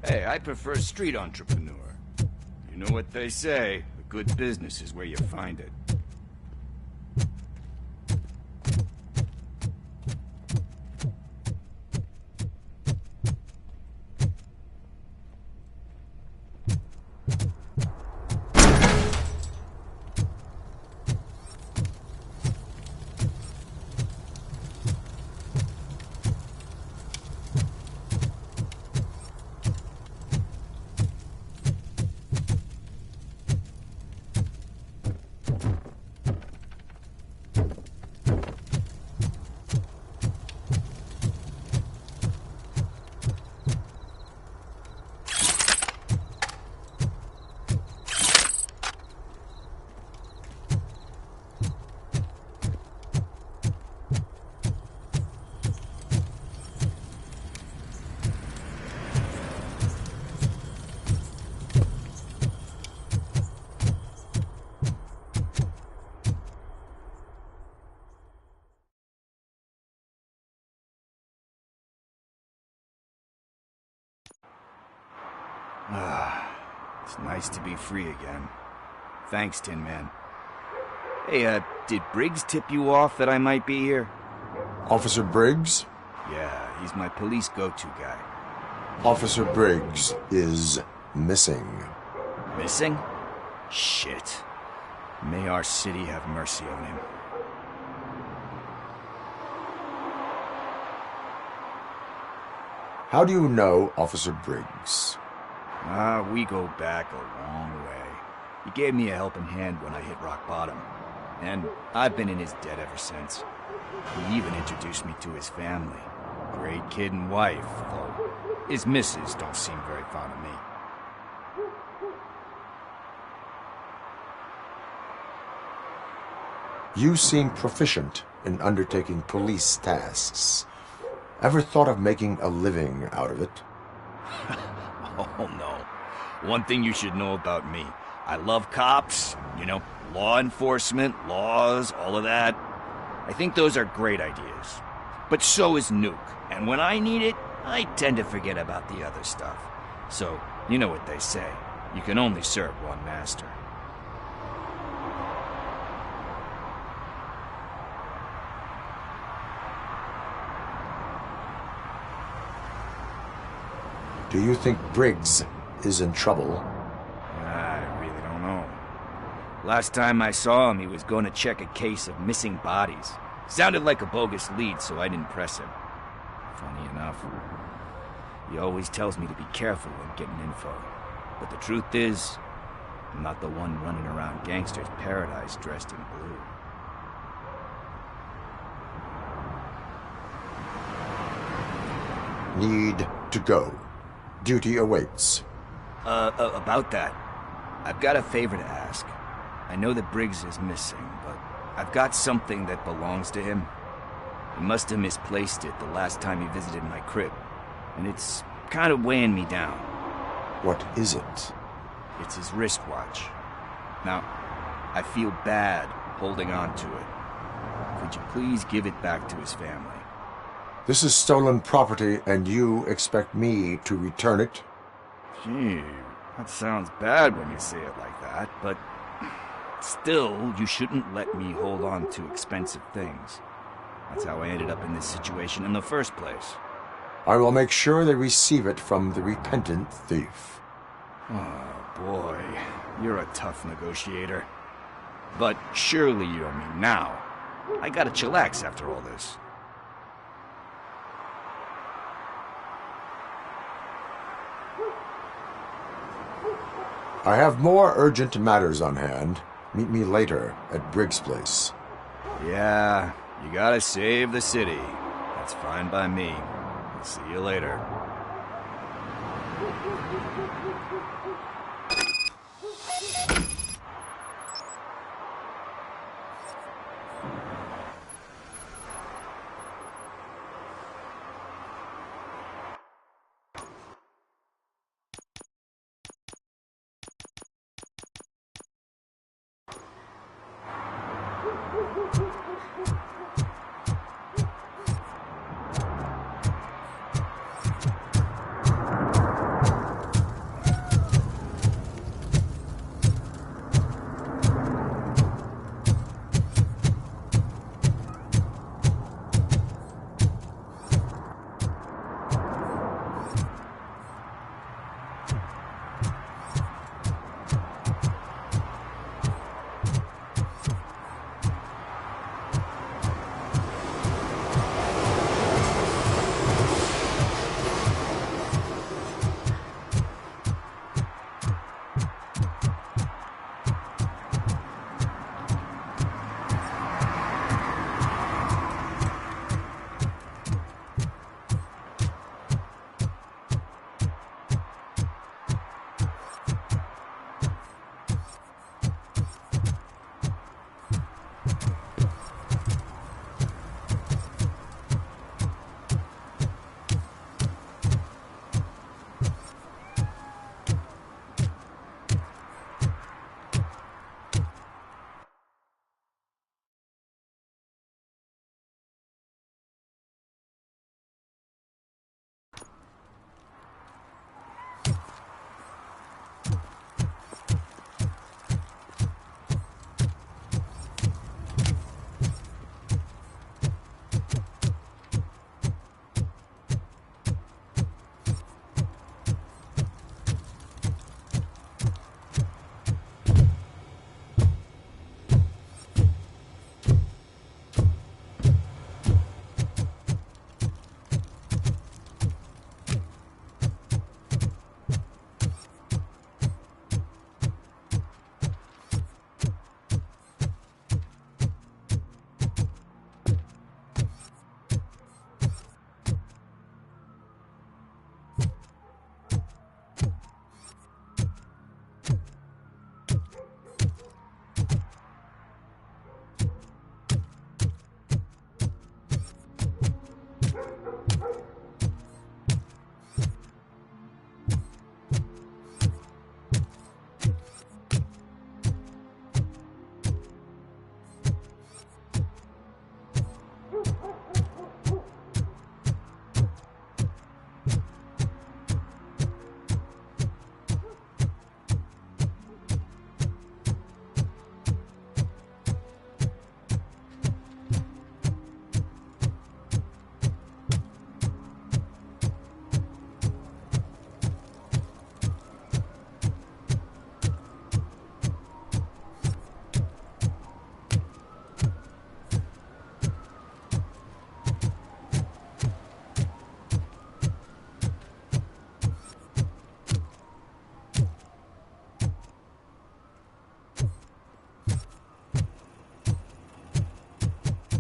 Hey, I prefer street entrepreneur. You know what they say, a good business is where you find it. It's nice to be free again. Thanks, Tin Man. Hey, did Briggs tip you off that I might be here? Officer Briggs? Yeah, he's my police go-to guy. Officer Briggs is missing. Missing? Shit. May our city have mercy on him. How do you know Officer Briggs? We go back a long way. He gave me a helping hand when I hit rock bottom. And I've been in his debt ever since. He even introduced me to his family. Great kid and wife, though his missus don't seem very fond of me. You seem proficient in undertaking police tasks. Ever thought of making a living out of it? Oh no. One thing you should know about me. I love cops, you know, law enforcement, laws, all of that. I think those are great ideas. But so is Nuke. And when I need it, I tend to forget about the other stuff. So, you know what they say. You can only serve one master. Do you think Briggs is in trouble? I really don't know. Last time I saw him, he was going to check a case of missing bodies. Sounded like a bogus lead, so I didn't press him. Funny enough, he always tells me to be careful when getting info. But the truth is, I'm not the one running around Gangster's Paradise dressed in blue. Need to go. Duty awaits. About that, I've got a favor to ask. I know that Briggs is missing, but I've got something that belongs to him. He must have misplaced it the last time he visited my crib, and it's kind of weighing me down. What is it? It's his wristwatch. Now, I feel bad holding on to it. Could you please give it back to his family? This is stolen property, and you expect me to return it? Gee, that sounds bad when you say it like that, but still, you shouldn't let me hold on to expensive things. That's how I ended up in this situation in the first place. I will make sure they receive it from the repentant thief. Oh, boy. You're a tough negotiator. But surely you don't mean now. I gotta chillax after all this. I have more urgent matters on hand. Meet me later at Briggs' place. Yeah, you gotta save the city. That's fine by me. I'll see you later.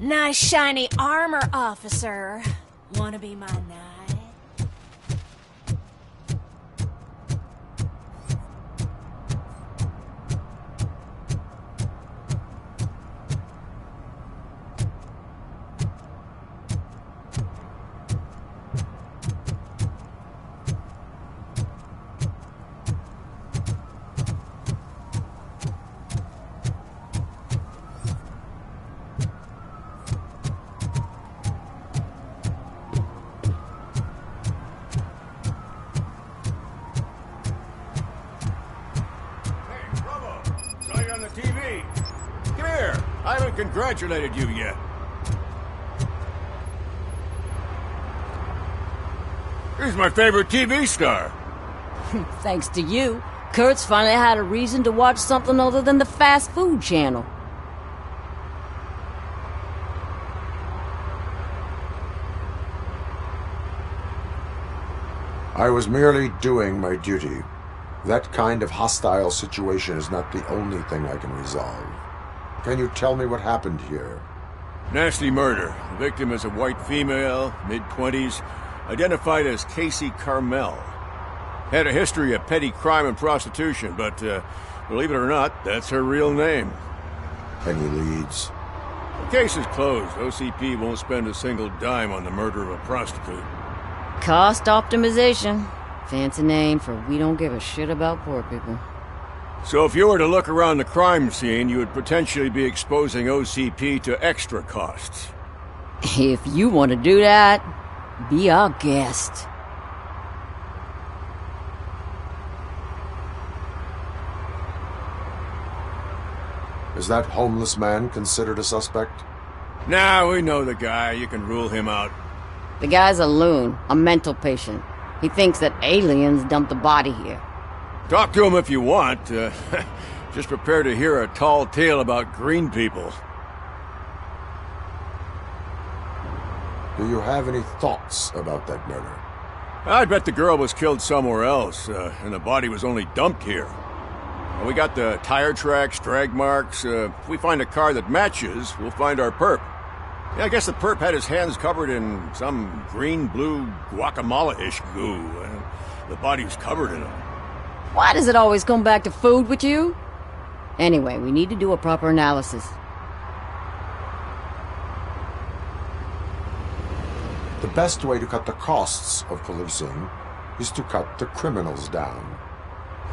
Nice shiny armor, officer. Wanna be my knight? TV. Come here. I haven't congratulated you yet. Here's my favorite TV star. Thanks to you, Kurt's finally had a reason to watch something other than the fast food channel. I was merely doing my duty. That kind of hostile situation is not the only thing I can resolve. Can you tell me what happened here? Nasty murder. The victim is a white female, mid-20s, identified as Casey Carmel. Had a history of petty crime and prostitution, but believe it or not, that's her real name. Any leads? The case is closed. OCP won't spend a single dime on the murder of a prostitute. Cost optimization. Fancy name for we don't give a shit about poor people. So if you were to look around the crime scene, you would potentially be exposing OCP to extra costs. If you want to do that, be our guest. Is that homeless man considered a suspect? Nah, we know the guy. You can rule him out. The guy's a loon, a mental patient. He thinks that aliens dumped a body here. Talk to him if you want. Just prepare to hear a tall tale about green people. Do you have any thoughts about that murder? I bet the girl was killed somewhere else, and the body was only dumped here. And we got the tire tracks, drag marks. If we find a car that matches, we'll find our perp. Yeah, I guess the perp had his hands covered in some green-blue guacamole-ish goo. The body was covered in it. Why does it always come back to food with you? Anyway, we need to do a proper analysis. The best way to cut the costs of policing is to cut the criminals down.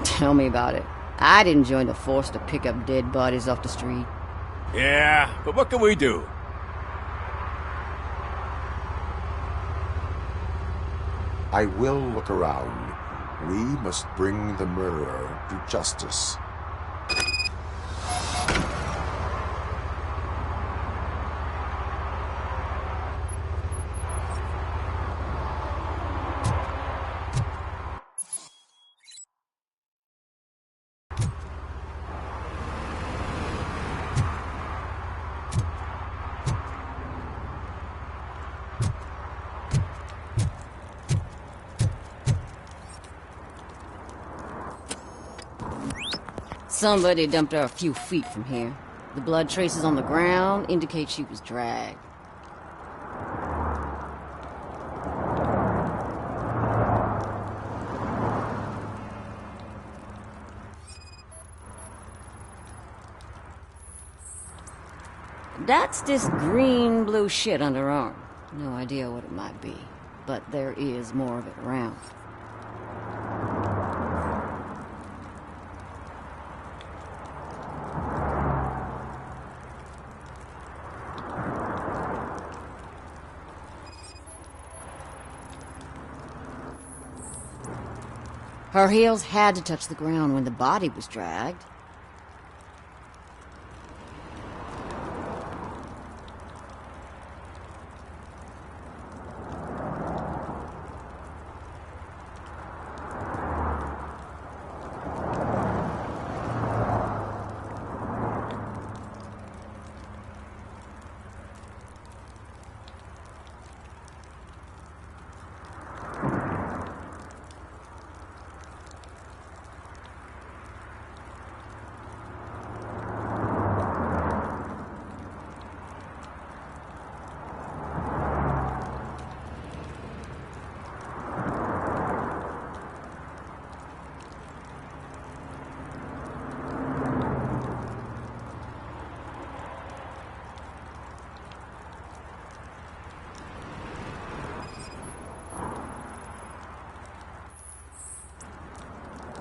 Tell me about it. I didn't join the force to pick up dead bodies off the street. Yeah, but what can we do? I will look around. We must bring the murderer to justice. Somebody dumped her a few feet from here. The blood traces on the ground indicate she was dragged. That's this green-blue shit under her arm. No idea what it might be, but there is more of it around. Her heels had to touch the ground when the body was dragged.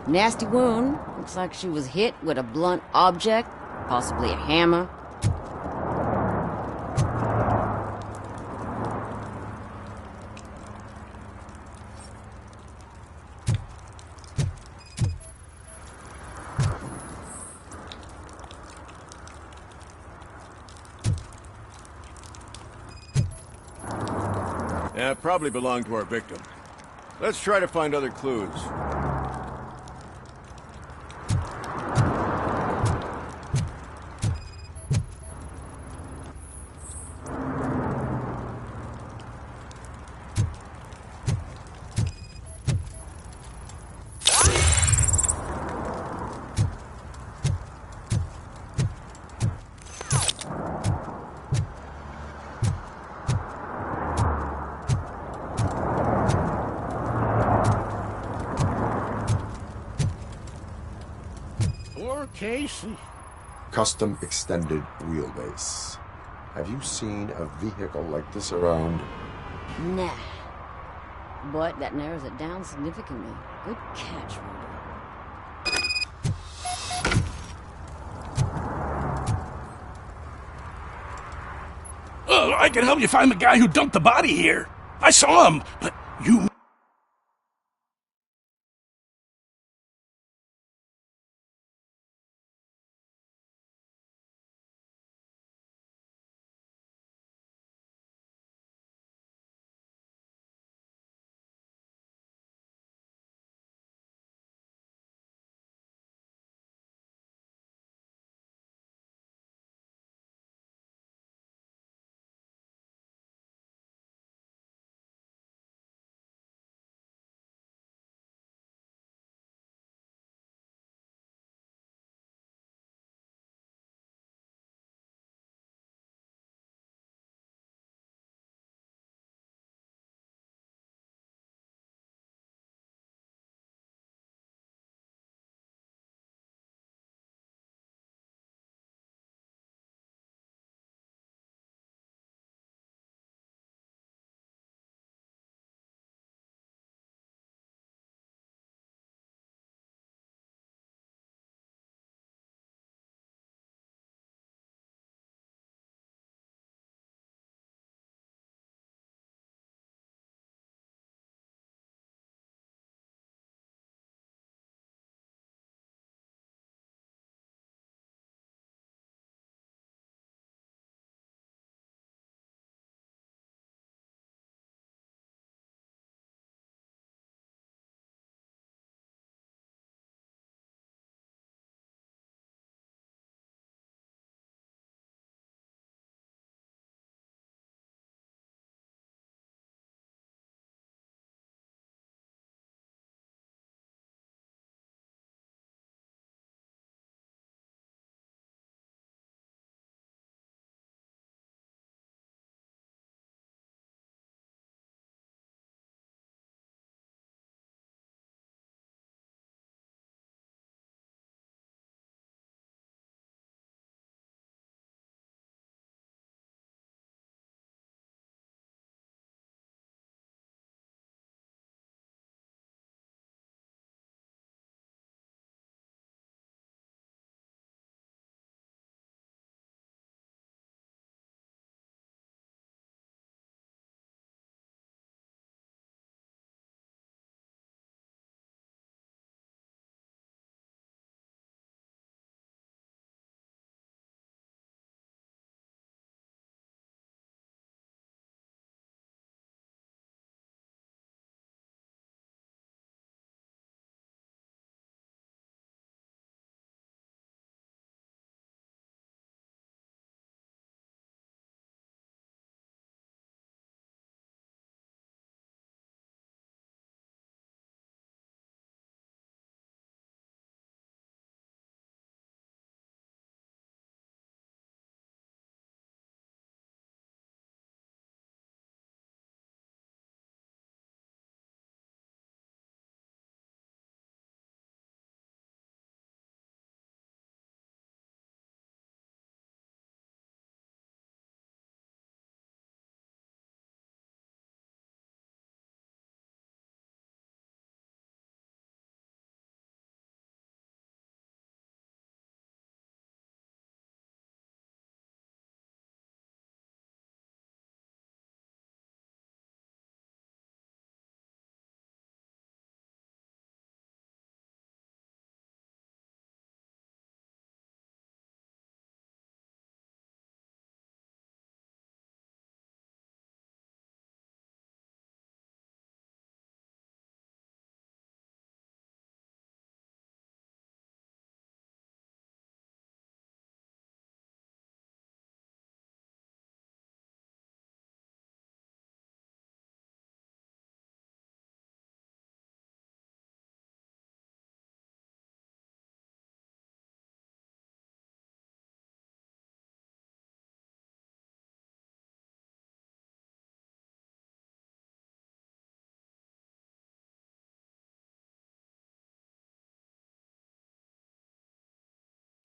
Nasty wound. Looks like she was hit with a blunt object, possibly a hammer. Yeah, it probably belonged to our victim. Let's try to find other clues. Poor Casey. Custom extended wheelbase. Have you seen a vehicle like this around? Nah. But that narrows it down significantly. Good catch, Rudy. Oh, I can help you find the guy who dumped the body here. I saw him, but you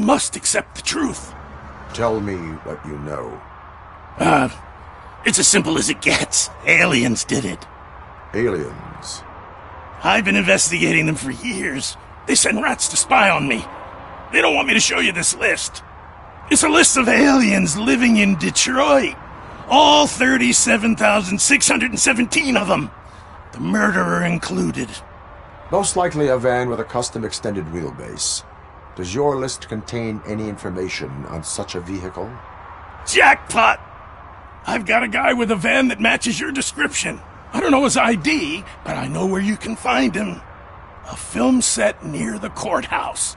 must accept the truth. Tell me what you know. It's as simple as it gets. Aliens did it. Aliens? I've been investigating them for years. They send rats to spy on me. They don't want me to show you this list. It's a list of aliens living in Detroit. All 37,617 of them. The murderer included. Most likely a van with a custom extended wheelbase. Does your list contain any information on such a vehicle? Jackpot! I've got a guy with a van that matches your description. I don't know his ID, but I know where you can find him. A film set near the courthouse.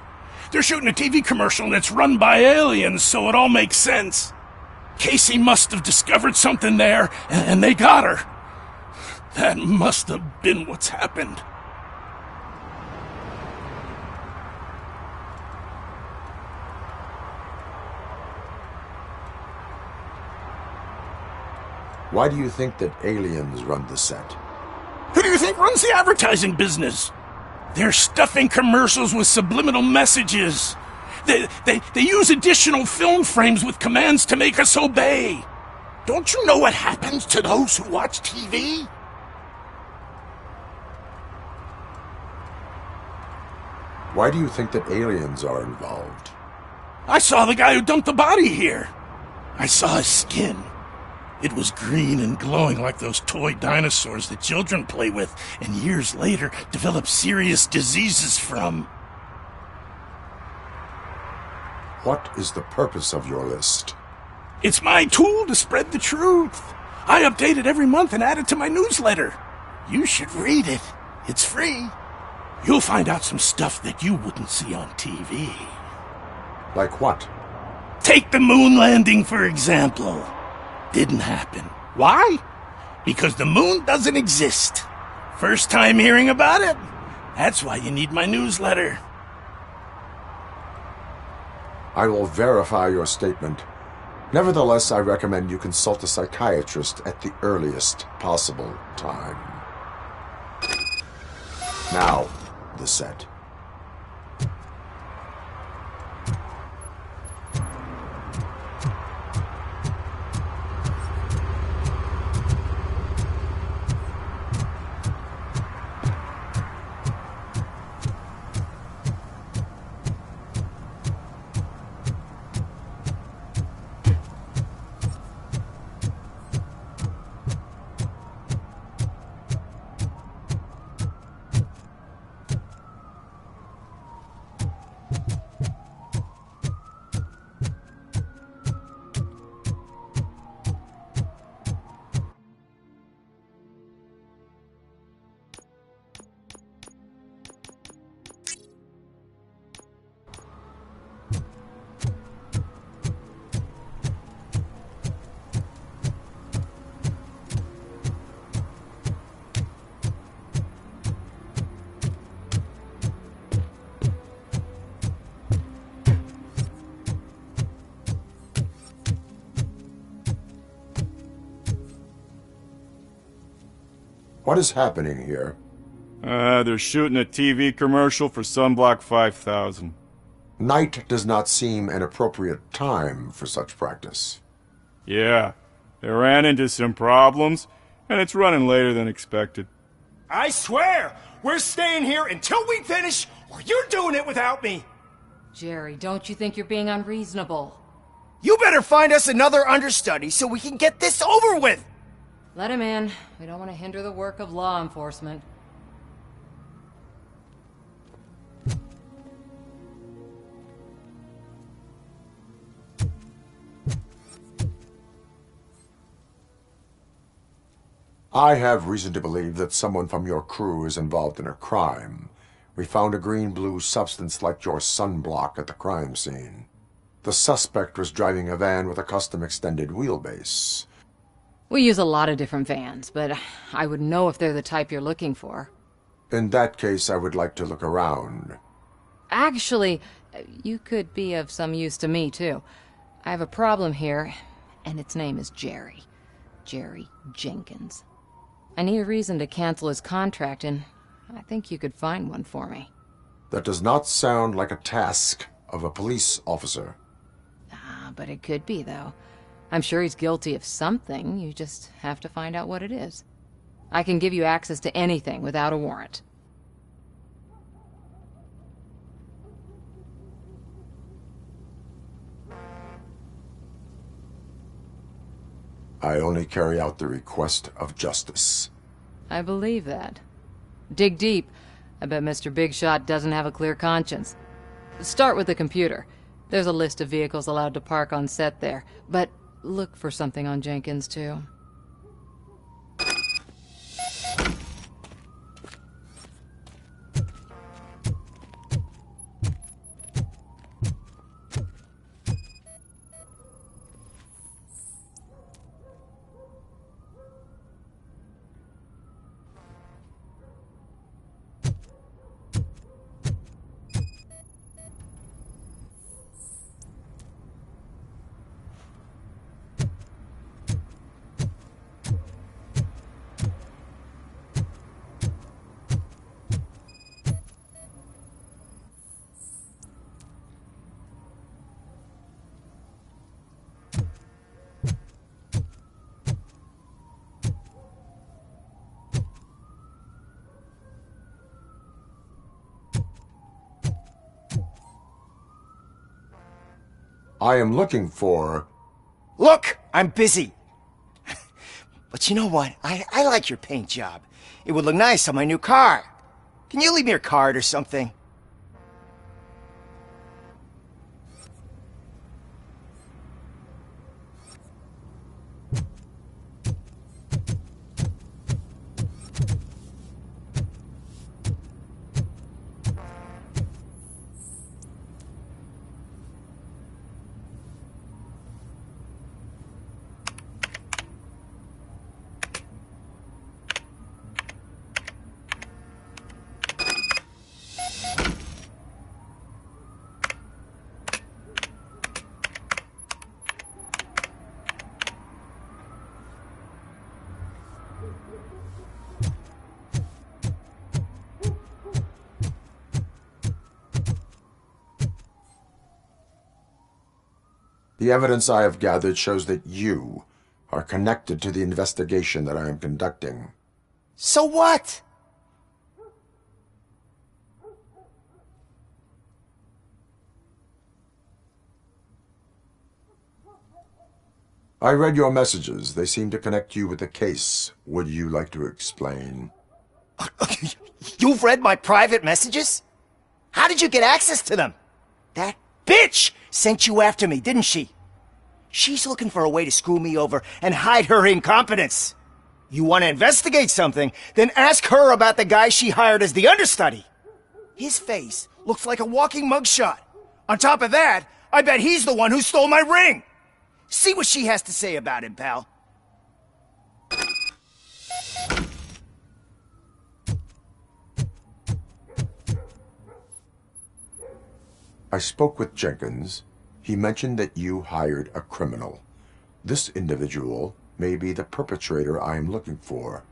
They're shooting a TV commercial and it's run by aliens, so it all makes sense. Casey must have discovered something there, and they got her. That must have been what's happened. Why do you think that aliens run the set? Who do you think runs the advertising business? They're stuffing commercials with subliminal messages. They use additional film frames with commands to make us obey. Don't you know what happens to those who watch TV? Why do you think that aliens are involved? I saw the guy who dumped the body here. I saw his skin. It was green and glowing like those toy dinosaurs that children play with and years later develop serious diseases from. What is the purpose of your list? It's my tool to spread the truth. I update it every month and add it to my newsletter. You should read it. It's free. You'll find out some stuff that you wouldn't see on TV. Like what? Take the moon landing, for example. Didn't happen. Why? Because the moon doesn't exist. First time hearing about it? That's why you need my newsletter. I will verify your statement. Nevertheless, I recommend you consult a psychiatrist at the earliest possible time. Now, the set. What is happening here? They're shooting a TV commercial for Sunblock 5000. Night does not seem an appropriate time for such practice. Yeah, they ran into some problems, and it's running later than expected. I swear, we're staying here until we finish, or you're doing it without me. Jerry, don't you think you're being unreasonable? You better find us another understudy so we can get this over with. Let him in. We don't want to hinder the work of law enforcement. I have reason to believe that someone from your crew is involved in a crime. We found a green-blue substance like your sunblock at the crime scene. The suspect was driving a van with a custom extended wheelbase. We use a lot of different vans, but I would know if they're the type you're looking for. In that case, I would like to look around. Actually, you could be of some use to me, too. I have a problem here, and its name is Jerry. Jerry Jenkins. I need a reason to cancel his contract, and I think you could find one for me. That does not sound like a task of a police officer. But it could be, though. I'm sure he's guilty of something. You just have to find out what it is. I can give you access to anything without a warrant. I only carry out the request of justice. I believe that. Dig deep. I bet Mr. Big Shot doesn't have a clear conscience. Start with the computer. There's a list of vehicles allowed to park on set there, but look for something on Jenkins, too. I am looking for... Look, I'm busy. But you know what? I like your paint job. It would look nice on my new car. Can you leave me your card or something? The evidence I have gathered shows that you are connected to the investigation that I am conducting. So what? I read your messages. They seem to connect you with the case. Would you like to explain? You've read my private messages? How did you get access to them? That bitch sent you after me, didn't she? She's looking for a way to screw me over and hide her incompetence. You want to investigate something, then ask her about the guy she hired as the understudy. His face looks like a walking mugshot. On top of that, I bet he's the one who stole my ring. See what she has to say about him, pal. I spoke with Jenkins. He mentioned that you hired a criminal. This individual may be the perpetrator I am looking for.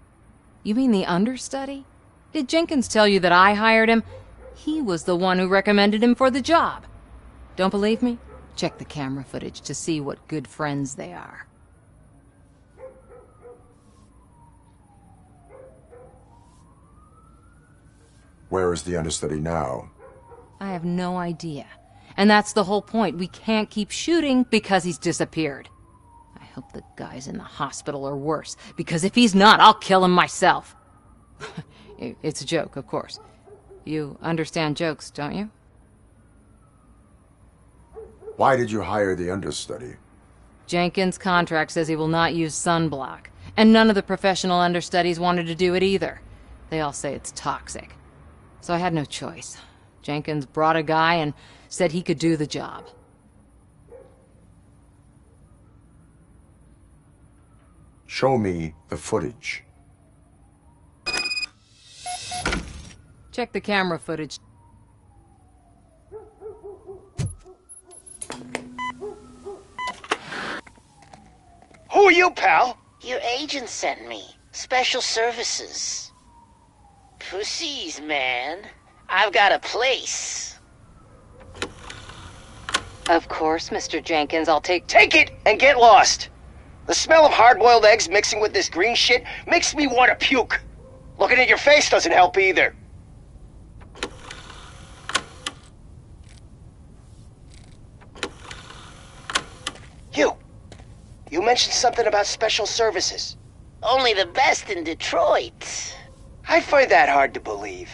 You mean the understudy? Did Jenkins tell you that I hired him? He was the one who recommended him for the job. Don't believe me? Check the camera footage to see what good friends they are. Where is the understudy now? I have no idea. And that's the whole point. We can't keep shooting because he's disappeared. I hope the guy's in the hospital or worse, because if he's not, I'll kill him myself. It's a joke, of course. You understand jokes, don't you? Why did you hire the understudy? Jenkins' contract says he will not use sunblock, and none of the professional understudies wanted to do it either. They all say it's toxic. So I had no choice. Jenkins brought a guy and said he could do the job. Show me the footage. Check the camera footage. Who are you, pal? Your agent sent me. Special services. Pussies, man. I've got a place. Of course, Mr. Jenkins, I'll take... Take it and get lost! The smell of hard-boiled eggs mixing with this green shit makes me want to puke. Looking at your face doesn't help either. You mentioned something about special services. Only the best in Detroit. I find that hard to believe.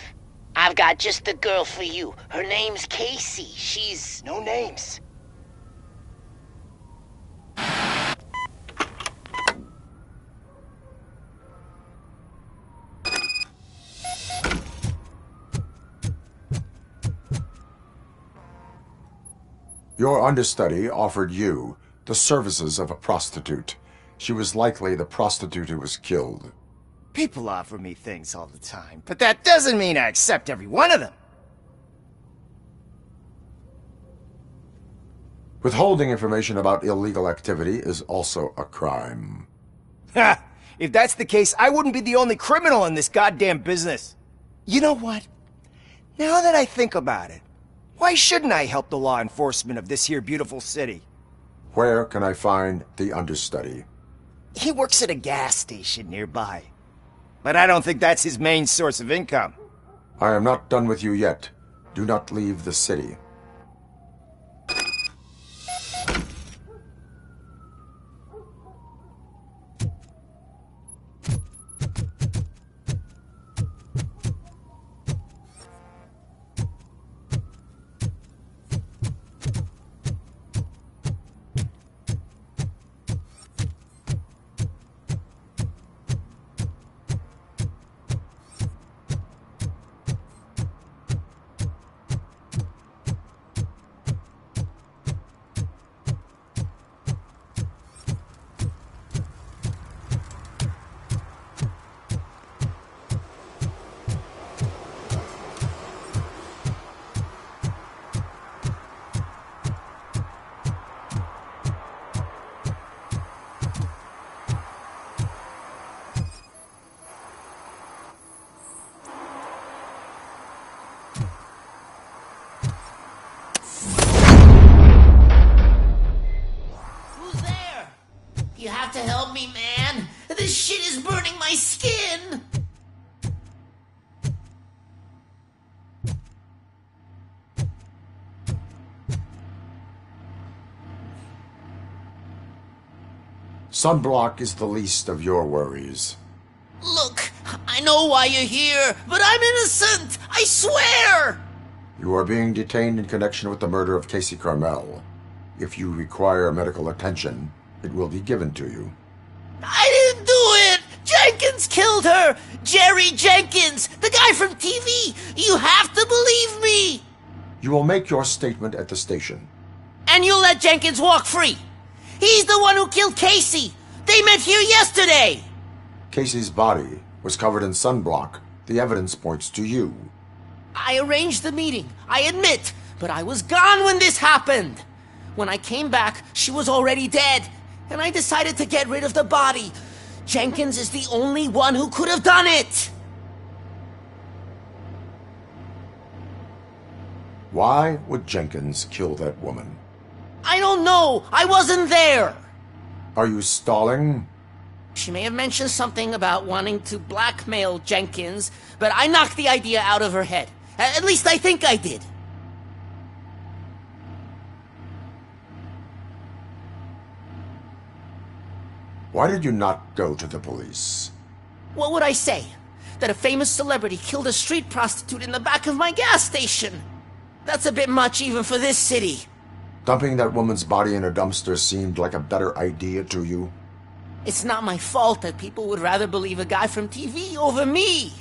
I've got just the girl for you. Her name's Casey. She's... No names. Your understudy offered you the services of a prostitute. She was likely the prostitute who was killed. People offer me things all the time, but that doesn't mean I accept every one of them. Withholding information about illegal activity is also a crime. Ha! If that's the case, I wouldn't be the only criminal in this goddamn business. You know what? Now that I think about it, why shouldn't I help the law enforcement of this here beautiful city? Where can I find the understudy? He works at a gas station nearby. But I don't think that's his main source of income. I am not done with you yet. Do not leave the city. You have to help me, man. This shit is burning my skin. Sunblock is the least of your worries. Look, I know why you're here, but I'm innocent. I swear. You are being detained in connection with the murder of Casey Carmel. If you require medical attention, it will be given to you. I didn't do it! Jenkins killed her! Jerry Jenkins! The guy from TV! You have to believe me! You will make your statement at the station. And you'll let Jenkins walk free! He's the one who killed Casey! They met here yesterday! Casey's body was covered in sunblock. The evidence points to you. I arranged the meeting, I admit, but I was gone when this happened! When I came back, she was already dead, and I decided to get rid of the body. Jenkins is the only one who could have done it! Why would Jenkins kill that woman? I don't know! I wasn't there! Are you stalling? She may have mentioned something about wanting to blackmail Jenkins, but I knocked the idea out of her head. At least I think I did. Why did you not go to the police? What would I say? That a famous celebrity killed a street prostitute in the back of my gas station? That's a bit much even for this city. Dumping that woman's body in a dumpster seemed like a better idea to you? It's not my fault that people would rather believe a guy from TV over me.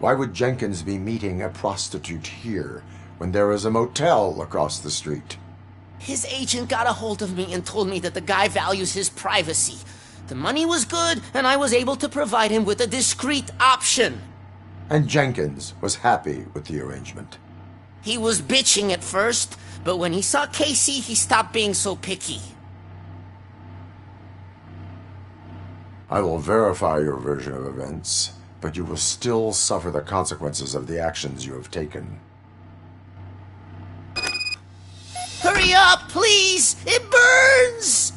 Why would Jenkins be meeting a prostitute here when there is a motel across the street? His agent got a hold of me and told me that the guy values his privacy. The money was good, and I was able to provide him with a discreet option. And Jenkins was happy with the arrangement. He was bitching at first, but when he saw Casey, he stopped being so picky. I will verify your version of events, but you will still suffer the consequences of the actions you have taken. Hurry up, please! It burns!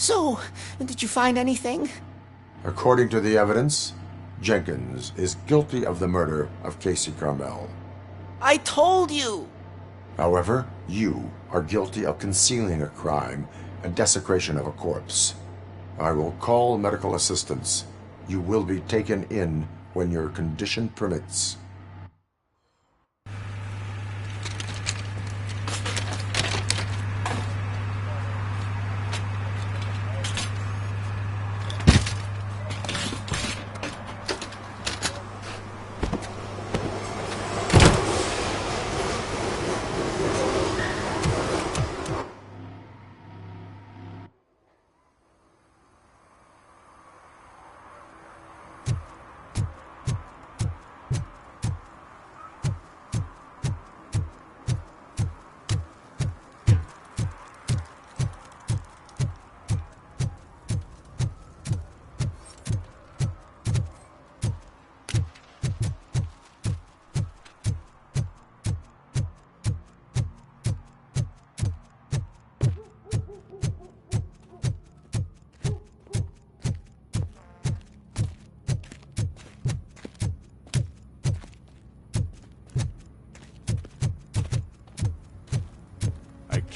So, did you find anything? According to the evidence, Jenkins is guilty of the murder of Casey Carmel. I told you! However, you are guilty of concealing a crime and desecration of a corpse. I will call medical assistance. You will be taken in when your condition permits.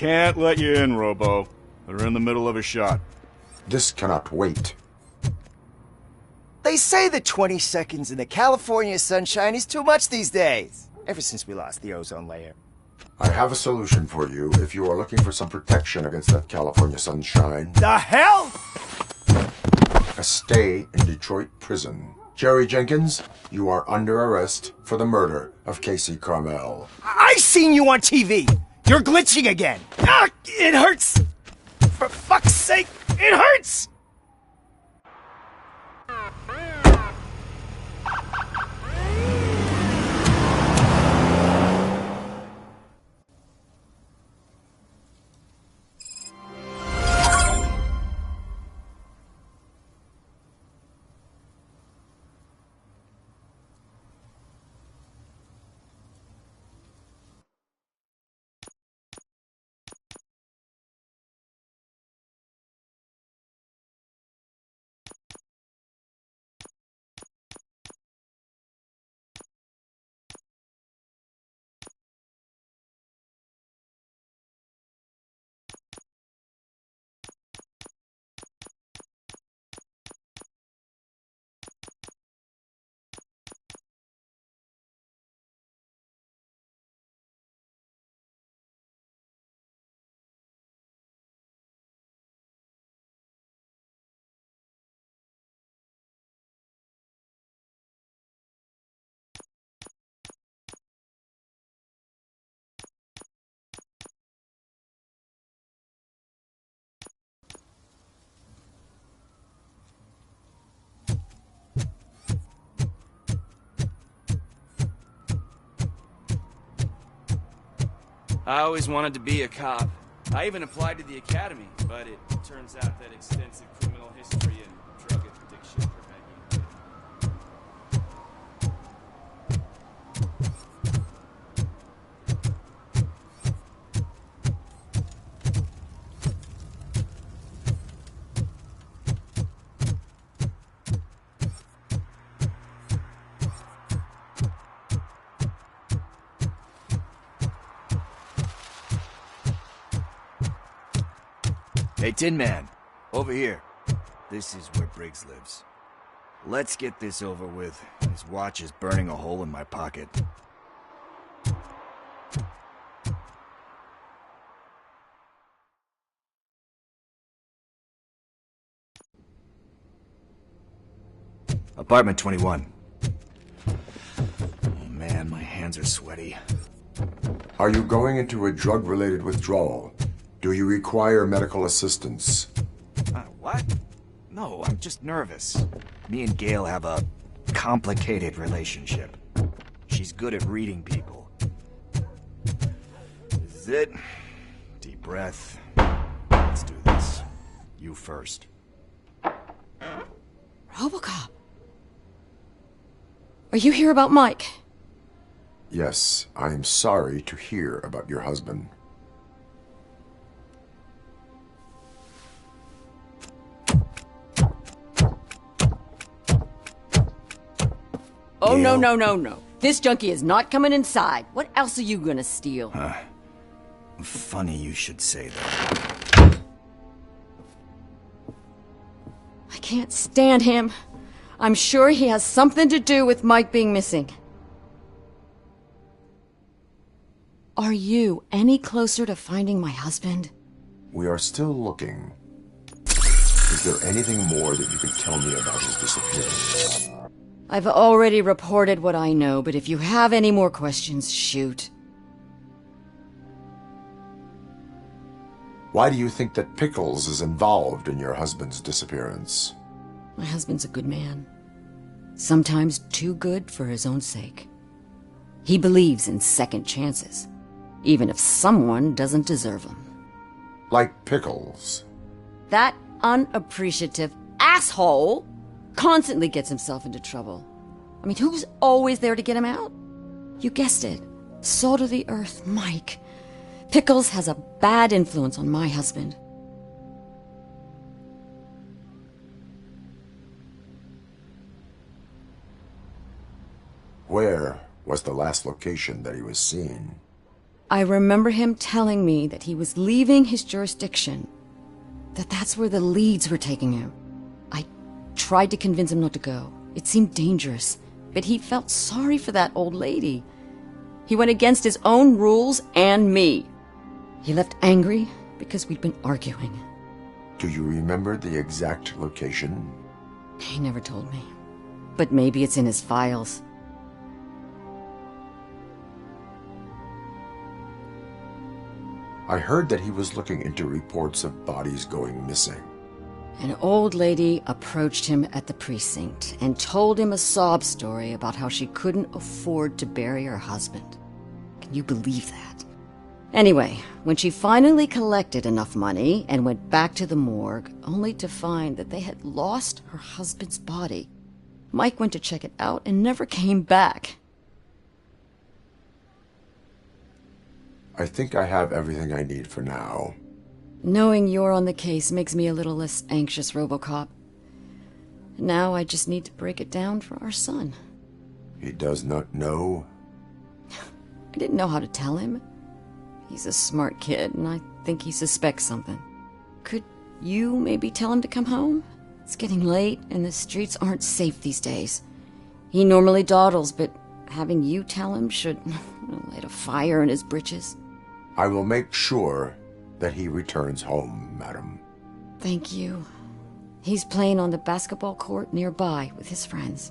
Can't let you in, Robo. They're in the middle of a shot. This cannot wait. They say the 20 seconds in the California sunshine is too much these days. Ever since we lost the ozone layer. I have a solution for you if you are looking for some protection against that California sunshine. The hell? A stay in Detroit prison. Jerry Jenkins, you are under arrest for the murder of Casey Carmel. I seen you on TV. You're glitching again. Ah, it hurts. For fuck's sake, it hurts. I always wanted to be a cop. I even applied to the academy, but it turns out that extensive criminal history and drug addiction prevent you. Hey, Tin Man, over here. This is where Briggs lives. Let's get this over with. His watch is burning a hole in my pocket. Apartment 21. Oh man, my hands are sweaty. Are you going into a drug-related withdrawal? Do you require medical assistance? What? No, I'm just nervous. Me and Gail have a complicated relationship. She's good at reading people. This is it. Deep breath. Let's do this. You first. Robocop. Are you here about Mike? Yes, I am sorry to hear about your husband. Oh, no. This junkie is not coming inside. What else are you gonna steal? Funny you should say that. I can't stand him. I'm sure he has something to do with Mike being missing. Are you any closer to finding my husband? We are still looking. Is there anything more that you could tell me about his disappearance? I've already reported what I know, but if you have any more questions, shoot. Why do you think that Pickles is involved in your husband's disappearance? My husband's a good man. Sometimes too good for his own sake. He believes in second chances, even if someone doesn't deserve them. Like Pickles. That unappreciative asshole constantly gets himself into trouble. I mean, who's always there to get him out? You guessed it. Salt of the earth, Mike. Pickles has a bad influence on my husband. Where was the last location that he was seen? I remember him telling me that he was leaving his jurisdiction, that's where the leads were taking him. I tried to convince him not to go. It seemed dangerous, but he felt sorry for that old lady. He went against his own rules and me. He left angry because we'd been arguing. Do you remember the exact location? He never told me. but maybe it's in his files. I heard that he was looking into reports of bodies going missing. An old lady approached him at the precinct and told him a sob story about how she couldn't afford to bury her husband. Can you believe that? Anyway, when she finally collected enough money and went back to the morgue, only to find that they had lost her husband's body, Mike went to check it out and never came back. I think I have everything I need for now. Knowing you're on the case makes me a little less anxious, Robocop. Now I just need to break it down for our son. He does not know? I didn't know how to tell him. He's a smart kid, and I think he suspects something. Could you maybe tell him to come home? It's getting late, and the streets aren't safe these days. He normally dawdles, but having you tell him should light a fire in his britches. I will make sure that he returns home, madam. Thank you. He's playing on the basketball court nearby with his friends.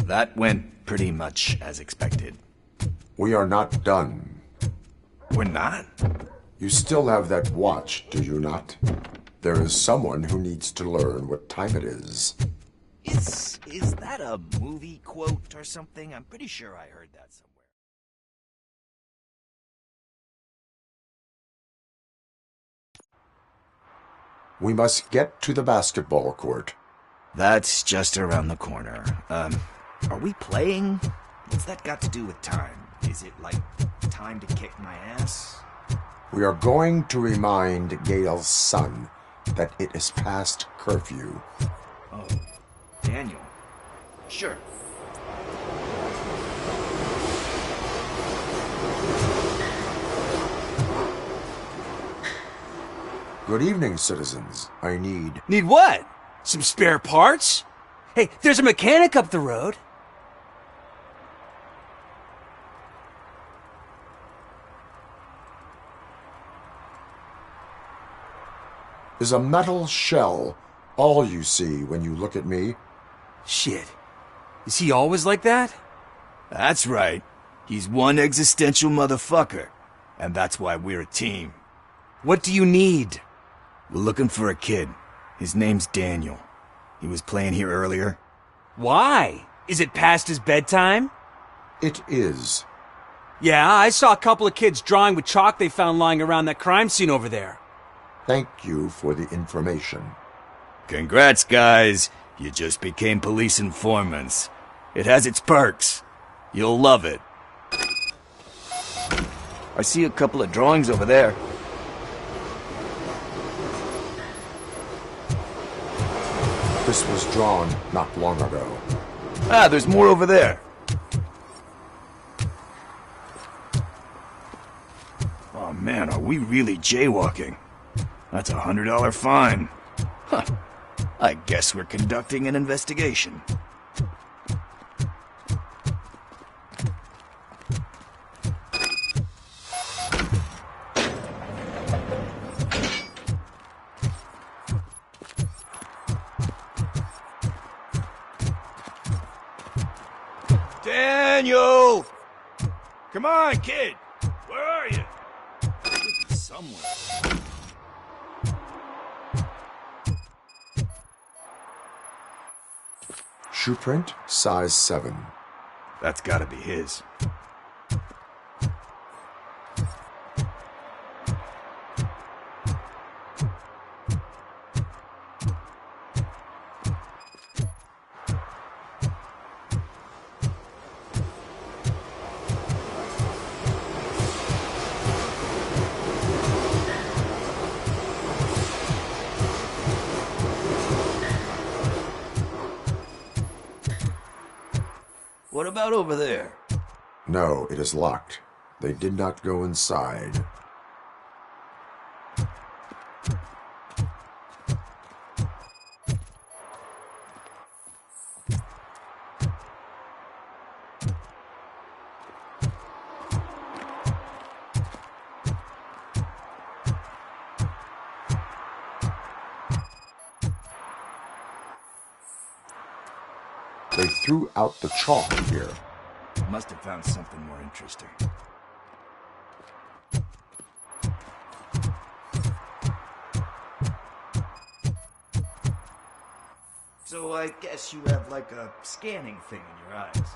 That went pretty much as expected. We are not done. We're not? You still have that watch, do you not? There is someone who needs to learn what time it is. Is that a movie quote or something? I'm pretty sure I heard that somewhere. We must get to the basketball court. That's just around the corner. Are we playing? What's that got to do with time? Is it like time to kick my ass? We are going to remind Gail's son that it is past curfew. Oh, Daniel. Sure. Good evening, citizens. I need... Need what? Some spare parts? Hey, there's a mechanic up the road. Is a metal shell all you see when you look at me? Shit. Is he always like that? That's right. He's one existential motherfucker. And that's why we're a team. What do you need? We're looking for a kid. His name's Daniel. He was playing here earlier. Why? Is it past his bedtime? It is. Yeah, I saw a couple of kids drawing with chalk they found lying around that crime scene over there. Thank you for the information. Congrats, guys. You just became police informants. It has its perks. You'll love it. I see a couple of drawings over there. This was drawn not long ago. Ah, there's more over there. Oh man, are we really jaywalking? That's a $100 fine. Huh. I guess we're conducting an investigation. Daniel! Come on, kid! Where are you? Should be somewhere. Shoe print, size 7. That's gotta be his. What about over there? No, it is locked. They did not go inside. They threw out the chalk here. Must have found something more interesting. So I guess you have like a scanning thing in your eyes.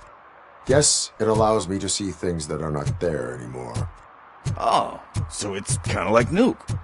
Yes, it allows me to see things that are not there anymore. Oh, so it's kind of like Nuke.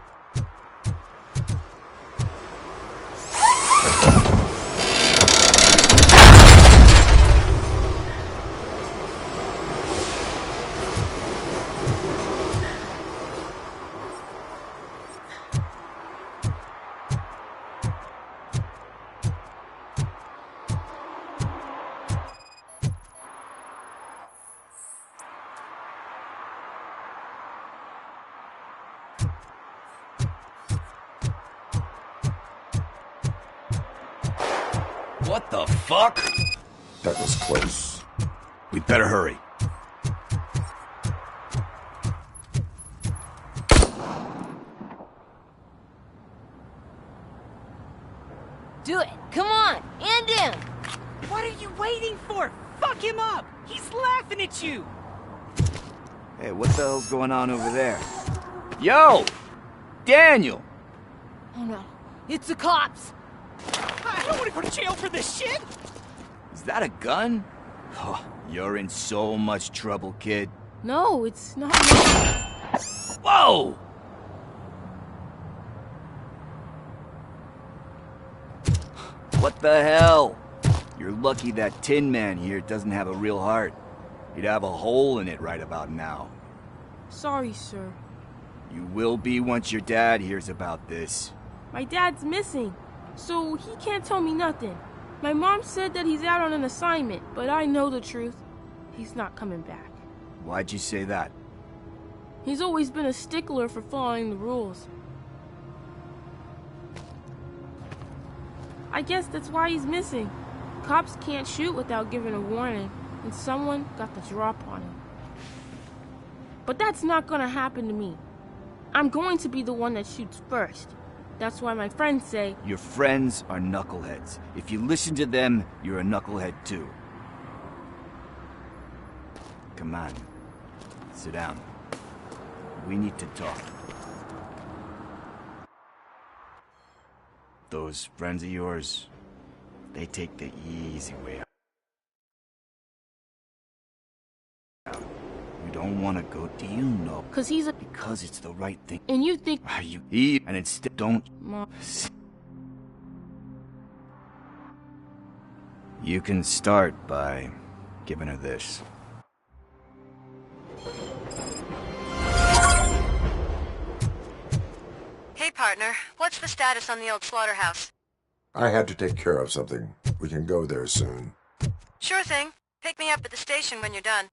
What the fuck? That was close. We'd better hurry. Do it! Come on! End him! What are you waiting for? Fuck him up! He's laughing at you! Hey, what the hell's going on over there? Yo! Daniel! Oh no, it's the cops! I don't want to go to jail for this shit! Is that a gun? Oh, you're in so much trouble, kid. No, it's not. Whoa! What the hell? You're lucky that Tin Man here doesn't have a real heart. He'd have a hole in it right about now. Sorry, sir. You will be once your dad hears about this. My dad's missing, so he can't tell me nothing. My mom said that he's out on an assignment, but I know the truth. He's not coming back. Why'd you say that? He's always been a stickler for following the rules. I guess that's why he's missing. Cops can't shoot without giving a warning, and someone got the drop on him. But that's not gonna happen to me. I'm going to be the one that shoots first. That's why my friends say... Your friends are knuckleheads. If you listen to them, you're a knucklehead too. Come on. Sit down. We need to talk. Those friends of yours, they take the easy way out. You don't want to go, do you know? Because he's a... Because it's the right thing. And you think... Are you eat and instead don't... Mom. You can start by giving her this. Hey, partner. What's the status on the old slaughterhouse? I had to take care of something. We can go there soon. Sure thing. Pick me up at the station when you're done.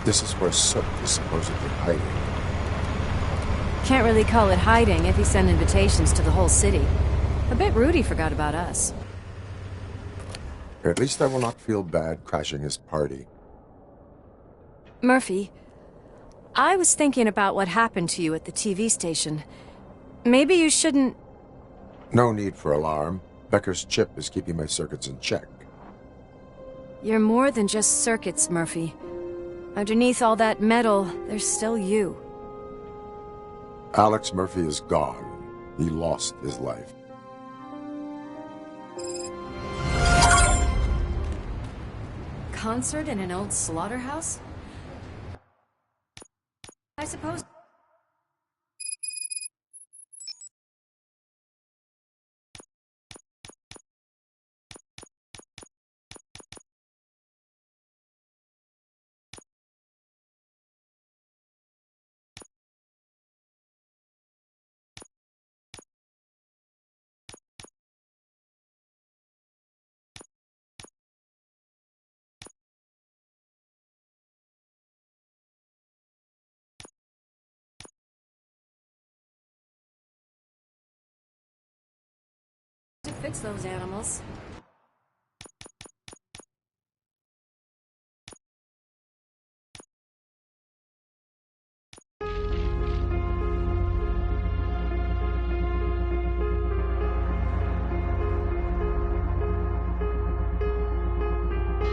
This is where Sook is supposedly hiding. Can't really call it hiding if he sent invitations to the whole city. I bet Rudy forgot about us. At least I will not feel bad crashing his party. Murphy, I was thinking about what happened to you at the TV station. Maybe you shouldn't... No need for alarm. Becker's chip is keeping my circuits in check. You're more than just circuits, Murphy. Underneath all that metal, there's still you. Alex Murphy is gone. He lost his life. Concert in an old slaughterhouse? I suppose... to fix those animals.